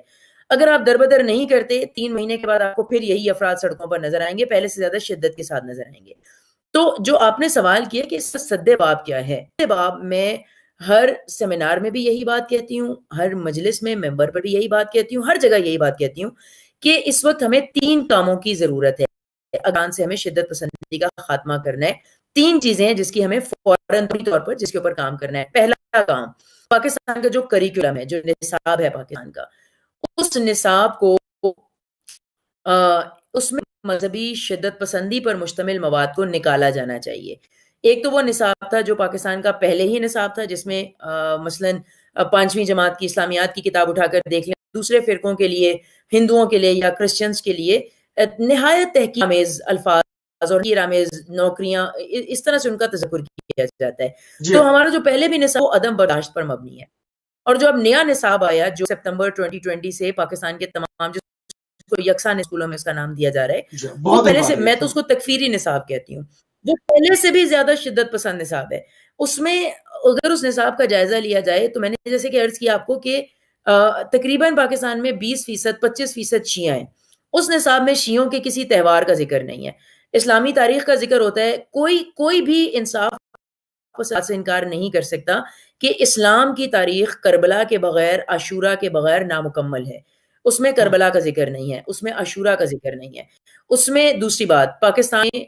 اگر آپ دربدر نہیں کرتے، 3 مہینے کے بعد آپ کو پھر یہی افراد سڑکوں پر نظر آئیں گے، پہلے سے زیادہ شدت کے ساتھ نظر آئیں گے. تو جو آپ نے سوال کیا کہ اس کا سدباب کیا ہے، سدباب میں ہر سیمینار میں بھی یہی بات کہتی ہوں، ہر مجلس میں ممبر پر بھی یہی بات کہتی ہوں، ہر جگہ یہی بات کہتی ہوں کہ اس وقت ہمیں 3 کاموں کی ضرورت ہے. اگان سے ہمیں شدت پسندی کا خاتمہ کرنا ہے. 3 چیزیں ہیں جس کی ہمیں فوراً طور پر جس کے اوپر کام کرنا ہے. پہلا کام، پاکستان کا جو کریکولم ہے، جو نصاب ہے پاکستان کا، اس نصاب کو اس میں مذہبی شدت پسندی پر مشتمل مواد کو نکالا جانا چاہیے. ایک تو وہ نصاب تھا جو پاکستان کا پہلے ہی نصاب تھا، جس میں مثلاً 5ویں جماعت کی اسلامیات کی کتاب اٹھا کر دیکھ لیں، دوسرے فرقوں کے لیے، ہندوؤں کے لیے یا کرسچنز کے لیے نہایت تحقیق آمیز الفاظ اور تحقیر آمیز نوکریاں، اس طرح سے ان کا تذکر کیا جاتا ہے. جی تو ہمارا جو پہلے بھی نصاب وہ عدم برداشت پر مبنی ہے. اور جو اب نیا نصاب آیا، جو سپتمبر 2020 سے پاکستان کے تمام جو کو یکساں اسکولوں میں اس کا نام دیا جا رہا ہے، وہ بہت پہلے سے، اخبار ہے میں تو اس کو تکفیری نصاب کہتی ہوں، وہ پہلے سے بھی زیادہ شدت پسند نصاب ہے. اس میں اگر اس نصاب کا جائزہ لیا جائے تو میں نے جیسے کہ عرض کیا آپ کو کہ تقریباً پاکستان میں 20%، 25% شیعہ ہیں. اس نصاب میں شیعوں کے کسی تہوار کا ذکر نہیں ہے، اسلامی تاریخ کا ذکر ہوتا ہے. کوئی بھی انصاف سے انکار نہیں کر سکتا کہ اسلام کی تاریخ کربلا کے بغیر، عاشورہ کے بغیر نامکمل ہے. اس میں کربلا کا ذکر نہیں ہے، اس میں عاشورہ کا ذکر نہیں ہے. اس میں دوسری بات، پاکستان میں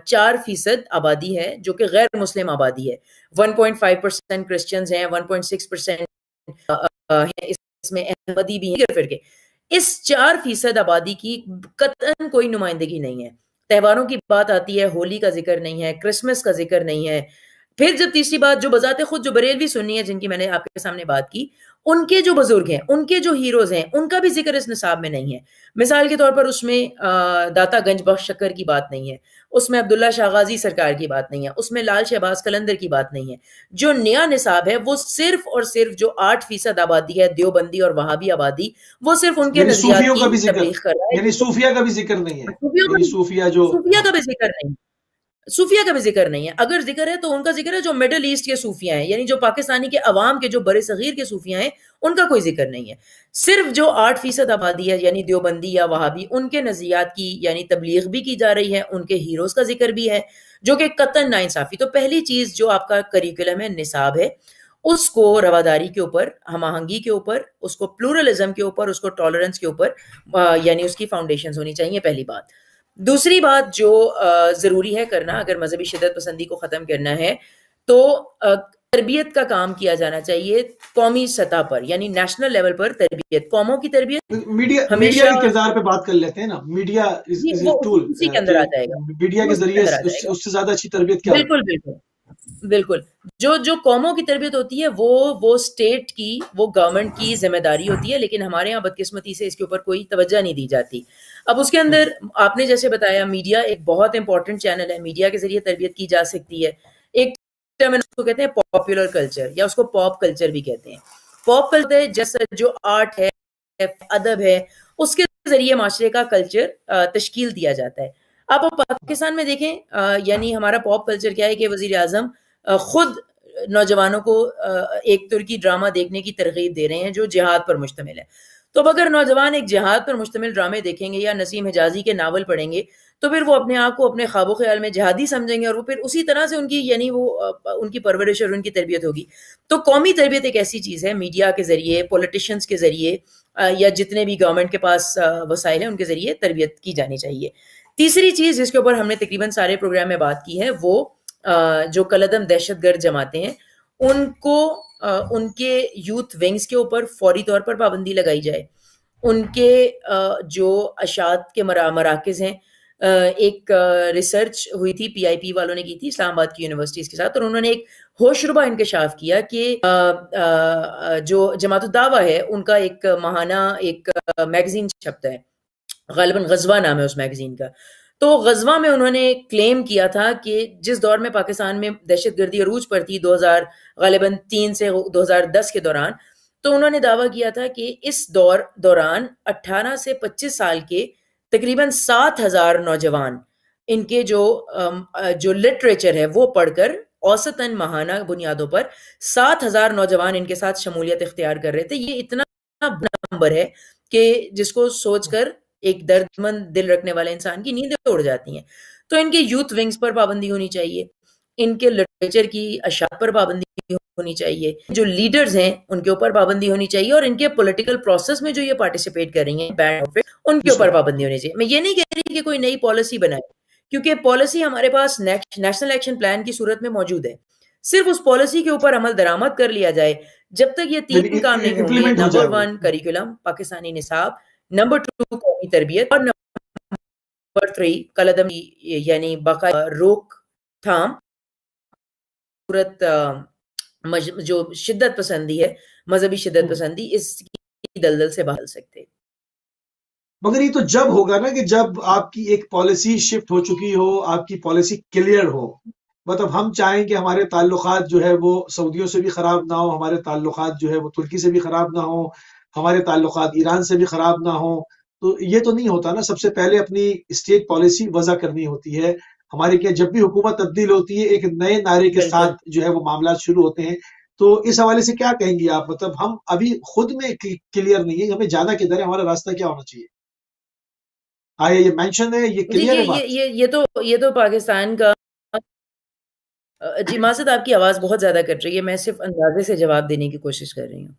4% آبادی ہے جو کہ غیر مسلم آبادی ہے. 1.5% کرسچنز ہیں، 1.6% ہیں، اس میں احمدی بھی ہیں فرقے. اس 4% آبادی کی قطعاً کوئی نمائندگی نہیں ہے. تہواروں کی بات آتی ہے، ہولی کا ذکر نہیں ہے، کرسمس کا ذکر نہیں ہے. پھر جب تیسری بات، جو بذات خود جو بریلوی سنی ہے جن کی میں نے آپ کے سامنے بات کی، ان کے جو بزرگ ہیں، ان کے جو ہیروز ہیں، ان کا بھی ذکر اس نصاب میں نہیں ہے. مثال کے طور پر اس میں داتا گنج بخش شکر کی بات نہیں ہے، اس میں عبداللہ شاہ غازی سرکار کی بات نہیں ہے، اس میں لال شہباز قلندر کی بات نہیں ہے. جو نیا نصاب ہے وہ صرف اور صرف جو 8% آبادی ہے، دیوبندی اور وہابی آبادی، وہ صرف ان کے یعنی نظریات صوفیوں کا کی بھی ذکر، تبلیغ کر رہا ہے. یعنی صوفیہ کا بھی ذکر نہیں ہے، یعنی صوفیہ جو صوفیہ کا بھی ذکر نہیں، صوفیہ کا بھی ذکر نہیں ہے. اگر ذکر ہے تو ان کا ذکر ہے جو مڈل ایسٹ کے صوفیہ ہیں، یعنی جو پاکستانی کے عوام کے، جو بر صغیر کے صوفیہ ہیں، ان کا کوئی ذکر نہیں ہے. صرف جو 8% آبادی ہے، یعنی دیوبندی یا وہابی، ان کے نظریات کی یعنی تبلیغ بھی کی جا رہی ہے، ان کے ہیروز کا ذکر بھی ہے، جو کہ قطعاً ناانصافی. تو پہلی چیز جو آپ کا کریکولم ہے، نصاب ہے، اس کو رواداری کے اوپر، ہم آہنگی کے اوپر، اس کو پلورلزم کے اوپر، اس کو ٹالرنس کے اوپر یعنی اس کی فاؤنڈیشنز ہونی چاہیے، پہلی بات. دوسری بات جو ضروری ہے کرنا اگر مذہبی شدت پسندی کو ختم کرنا ہے تو تربیت کا کام کیا جانا چاہیے قومی سطح پر، یعنی نیشنل لیول پر تربیت، قوموں کی تربیت میڈیا ہمیشہ. کے کردار پہ بات کر لیتے ہیں نا. میڈیا جی از اے وہ ٹول اسی کے اندر کہ آ جائے گا، میڈیا وہ کے اسی کے ذریعے اندر آ جائے گا. اس سے زیادہ اچھی تربیت کیا ہوگی؟ بالکل بالکل بالکل. جو قوموں کی تربیت ہوتی ہے وہ اسٹیٹ کی، وہ گورنمنٹ کی ذمہ داری ہوتی ہے، لیکن ہمارے یہاں بدقسمتی سے اس کے اوپر کوئی توجہ نہیں دی جاتی. اب اس کے اندر آپ نے جیسے بتایا، میڈیا ایک بہت امپورٹنٹ چینل ہے، میڈیا کے ذریعے تربیت کی جا سکتی ہے. ایک ٹرم اس کو کہتے ہیں پاپولر کلچر، یا اس کو پاپ کلچر بھی کہتے ہیں. پاپ کلچر جیسا جو آرٹ ہے، ادب ہے، اس کے ذریعے معاشرے کا کلچر تشکیل دیا جاتا ہے. آپ پاکستان میں دیکھیں، یعنی ہمارا پاپ کلچر کیا ہے کہ وزیر اعظم خود نوجوانوں کو ایک ترکی ڈرامہ دیکھنے کی ترغیب دے رہے ہیں جو جہاد پر مشتمل ہے. تو اگر نوجوان ایک جہاد پر مشتمل ڈرامے دیکھیں گے یا نسیم حجازی کے ناول پڑھیں گے تو پھر وہ اپنے آپ کو اپنے خواب و خیال میں جہادی سمجھیں گے، اور وہ پھر اسی طرح سے ان کی یعنی وہ ان کی پرورش اور ان کی تربیت ہوگی. تو قومی تربیت ایک ایسی چیز ہے، میڈیا کے ذریعے، پولیٹیشنز کے ذریعے، یا جتنے بھی گورنمنٹ کے پاس وسائل ہیں ان کے ذریعے تربیت کی جانی چاہیے. تیسری چیز جس کے اوپر ہم نے تقریباً سارے پروگرام میں بات کی ہے، وہ جو کلعدم دہشت گرد جماعتیں ہیں ان کو ان کے یوتھ ونگز کے اوپر فوری طور پر پابندی لگائی جائے. ان کے جو اشاعت کے مراکز ہیں، ایک ریسرچ ہوئی تھی، پی آئی پی والوں نے کی تھی اسلام آباد کی یونیورسٹیز کے ساتھ، اور انہوں نے ایک ہوشربا انکشاف کیا کہ جو جماعت الدعوہ ہے ان کا ایک ماہانہ ایک میگزین چھپتا ہے، غالباً غزوہ نام ہے اس میگزین کا. تو غزوہ میں انہوں نے کلیم کیا تھا کہ جس دور میں پاکستان میں دہشت گردی عروج پر تھی، 2003 سے 2010 کے دوران، تو انہوں نے دعویٰ کیا تھا کہ اس دوران 18 سے 25 سال کے تقریباً 7,000 نوجوان ان کے جو لٹریچر ہے وہ پڑھ کر اوسطاً ماہانہ بنیادوں پر 7,000 نوجوان ان کے ساتھ شمولیت اختیار کر رہے تھے. یہ اتنا بڑا نمبر ہے کہ جس کو سوچ کر ایک درد مند دل رکھنے والے انسان کی نیندیں اڑ جاتی ہیں. تو ان کے یوتھ ونگز پر پابندی ہونی چاہیے، ان کے لٹریچر کی اشاعت پر پابندی ہونی چاہیے، جو لیڈرز ہیں ان کے اوپر پابندی ہونی چاہیے، اور ان کے پولیٹیکل پروسیس میں جو یہ پارٹیسپیٹ کر رہی ہیں ان کے اوپر پابندی ہونی چاہیے. میں یہ نہیں کہہ رہی کہ کوئی نئی پالیسی بنائے، کیونکہ پالیسی ہمارے پاس نیشنل ایکشن پلان کی صورت میں موجود ہے. صرف اس پالیسی کے اوپر عمل درآمد کر لیا جائے. جب تک یہ 3 کام نہیں ہوں گے، نمبر 1 کریکولم پاکستانی نصاب، نمبر 2 قومی تربیت، اور نمبر 3 کلعدم یعنی باقاعدہ روک تھام، صورت جو شدت پسندی ہے، مذہبی شدت پسندی، اس کی دلدل سے باہر سکتے. مگر یہ تو جب ہوگا نا کہ جب آپ کی ایک پالیسی شفٹ ہو چکی ہو، آپ کی پالیسی کلیئر ہو. مطلب ہم چاہیں کہ ہمارے تعلقات جو ہے وہ سعودیوں سے بھی خراب نہ ہو، ہمارے تعلقات جو ہے وہ ترکی سے بھی خراب نہ ہو، ہمارے تعلقات ایران سے بھی خراب نہ ہو. تو یہ تو نہیں ہوتا نا، سب سے پہلے اپنی اسٹیٹ پالیسی وضع کرنی ہوتی ہے ہماری. کیا جب بھی حکومت تبدیل ہوتی ہے ایک نئے نعرے کے بالکل. ساتھ جو ہے وہ معاملات شروع ہوتے ہیں. تو اس حوالے سے کیا کہیں گی آپ؟ مطلب ہم ابھی خود میں کلیئر نہیں ہے ہمیں جانا کدھر ہے، ہمارا راستہ کیا ہونا چاہیے؟ آیا یہ مینشن ہے، یہ جی کلیئر ہے بات؟ یہ تو پاکستان کا جی ماجد آپ کی آواز بہت زیادہ کٹ رہی ہے، میں صرف اندازے سے جواب دینے کی کوشش کر رہی ہوں.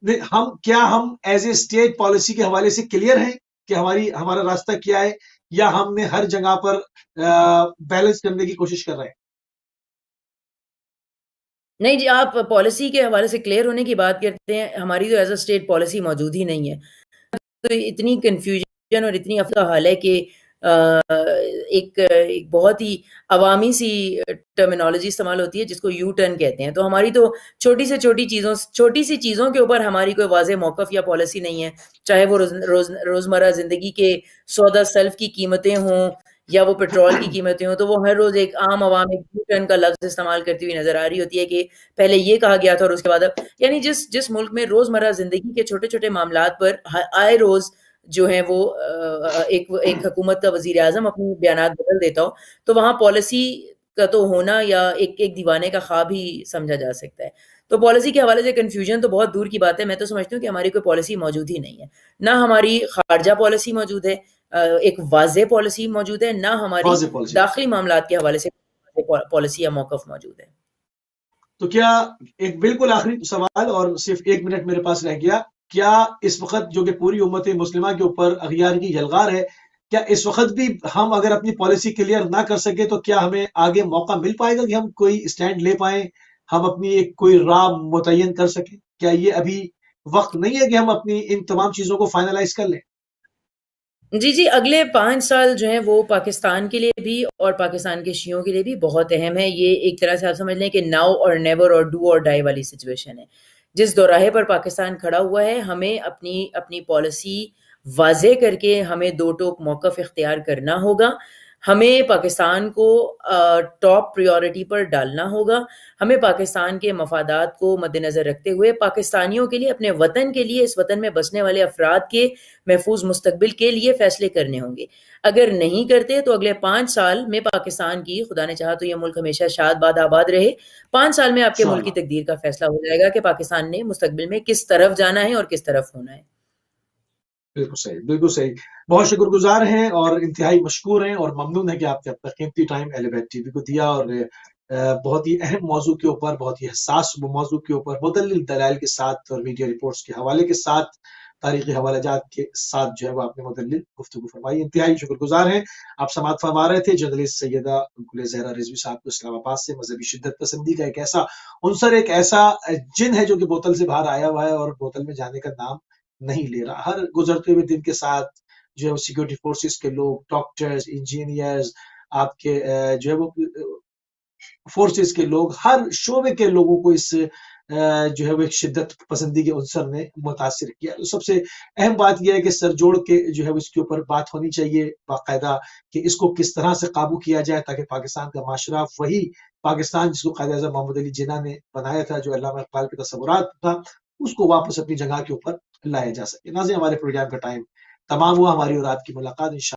ہم ایز اے اسٹیٹ پالیسی کے حوالے سے کلیئر ہیں کہ ہمارا راستہ کیا ہے، یا ہم نے ہر جگہ پر بیلنس کرنے کی کوشش کر رہے ہیں؟ نہیں جی، آپ پالیسی کے حوالے سے کلیئر ہونے کی بات کرتے ہیں، ہماری تو ایز اے اسٹیٹ پالیسی موجود ہی نہیں ہے. تو اتنی کنفیوژن اور اتنی افرا حال ہے کہ ایک بہت ہی عوامی سی ٹرمینالوجی استعمال ہوتی ہے جس کو یو ٹرن کہتے ہیں. تو ہماری تو چھوٹی سی چیزوں کے اوپر ہماری کوئی واضح موقف یا پالیسی نہیں ہے، چاہے وہ روزمرہ زندگی کے سودا سلف کی قیمتیں ہوں یا وہ پیٹرول کی قیمتیں ہوں. تو وہ ہر روز ایک عام عوام ایک یو ٹرن کا لفظ استعمال کرتی ہوئی نظر آ رہی ہوتی ہے کہ پہلے یہ کہا گیا تھا اور اس کے بعد یعنی جس ملک میں روزمرہ زندگی کے چھوٹے چھوٹے معاملات پر آئے روز جو ہے وہ ایک حکومت کا وزیر اعظم اپنی بیانات بدل دیتا ہو، تو وہاں پالیسی کا تو ہونا یا ایک دیوانے کا خواب ہی سمجھا جا سکتا ہے. تو پالیسی کے حوالے سے کنفیوژن تو بہت دور کی بات ہے. میں تو سمجھتی ہوں کہ ہماری کوئی پالیسی موجود ہی نہیں ہے، نہ ہماری خارجہ پالیسی موجود ہے، ایک واضح پالیسی موجود ہے، نہ ہماری واضح پالیسی. داخلی معاملات کے حوالے سے پالیسی یا موقف موجود ہے. تو کیا ایک بالکل آخری سوال اور صرف 1 منٹ میرے پاس رہ گیا، کیا اس وقت جو کہ پوری امت مسلمہ کے اوپر اغیار کی یلغار ہے، کیا اس وقت بھی ہم اگر اپنی پالیسی کلیئر نہ کر سکے تو کیا ہمیں آگے موقع مل پائے گا کہ ہم کوئی اسٹینڈ لے پائیں، ہم اپنی ایک کوئی راہ متعین کر سکیں؟ کیا یہ ابھی وقت نہیں ہے کہ ہم اپنی ان تمام چیزوں کو فائنلائز کر لیں؟ جی اگلے 5 سال جو ہیں وہ پاکستان کے لیے بھی اور پاکستان کے شیعوں کے لیے بھی بہت اہم ہے. یہ ایک طرح سے آپ سمجھ لیں کہ ناؤ اور نیور اور ڈو اور ڈائی والی سچویشن ہے. جس دوراہے پر پاکستان کھڑا ہوا ہے، ہمیں اپنی پالیسی واضح کر کے ہمیں دو ٹوک موقف اختیار کرنا ہوگا. ہمیں پاکستان کو ٹاپ پریورٹی پر ڈالنا ہوگا. ہمیں پاکستان کے مفادات کو مد نظر رکھتے ہوئے پاکستانیوں کے لیے، اپنے وطن کے لیے، اس وطن میں بسنے والے افراد کے محفوظ مستقبل کے لیے فیصلے کرنے ہوں گے. اگر نہیں کرتے تو اگلے 5 سال میں پاکستان کی، خدا نے چاہا تو یہ ملک ہمیشہ شاد باد آباد رہے، 5 سال میں آپ کے ملک کی تقدیر کا فیصلہ ہو جائے گا کہ پاکستان نے مستقبل میں کس طرف جانا ہے اور کس طرف ہونا ہے. بالکل صحیح، بالکل صحیح. بہت شکر گزار ہیں اور انتہائی مشکور ہیں اور ممنون ہے کہ آپ نے اپنا قیمتی ٹائم اہل بیت ٹی وی کو دیا اور بہت ہی اہم موضوع کے اوپر، بہت ہی حساس موضوع کے اوپر مدلل دلائل کے ساتھ اور میڈیا رپورٹس کے حوالے کے ساتھ، تاریخی حوالہ جات کے ساتھ جو ہے وہ آپ نے مدلل گفتگو فرمائی. انتہائی شکر گزار ہیں. آپ سماعت فرما رہے تھے جرنلسٹ سیدہ گل زہرا رضوی صاحب کو اسلام آباد سے. مذہبی شدت پسندی کا ایک ایسا عنصر، ایک ایسا جن ہے جو کہ بوتل سے باہر آیا ہوا ہے اور بوتل میں جانے کا نام نہیں لے رہا. ہر گزرتے ہوئے دن کے ساتھ جو ہے وہ سیکورٹی فورسز کے لوگ، ڈاکٹرز، انجینئرز، آپ کے جو ہے وہ فورسز کے لوگ، ہر شعبے کے لوگوں کو اس جو ہے وہ ایک شدت پسندی کے عنصر نے متاثر کیا. سب سے اہم بات یہ ہے کہ سر جوڑ کے جو ہے اس کے اوپر بات ہونی چاہیے باقاعدہ کہ اس کو کس طرح سے قابو کیا جائے تاکہ پاکستان کا معاشرہ وہی پاکستان جس کو قائد اعظم محمد علی جناح نے بنایا تھا، جو علامہ اقبال کے تصورات تھا، اس کو واپس اپنی جگہ کے اوپر لایا جا سکے. ناظرین، ہمارے پروگرام کا ٹائم تمام ہوا. ہماری اور آپ کی ملاقات انشاءاللہ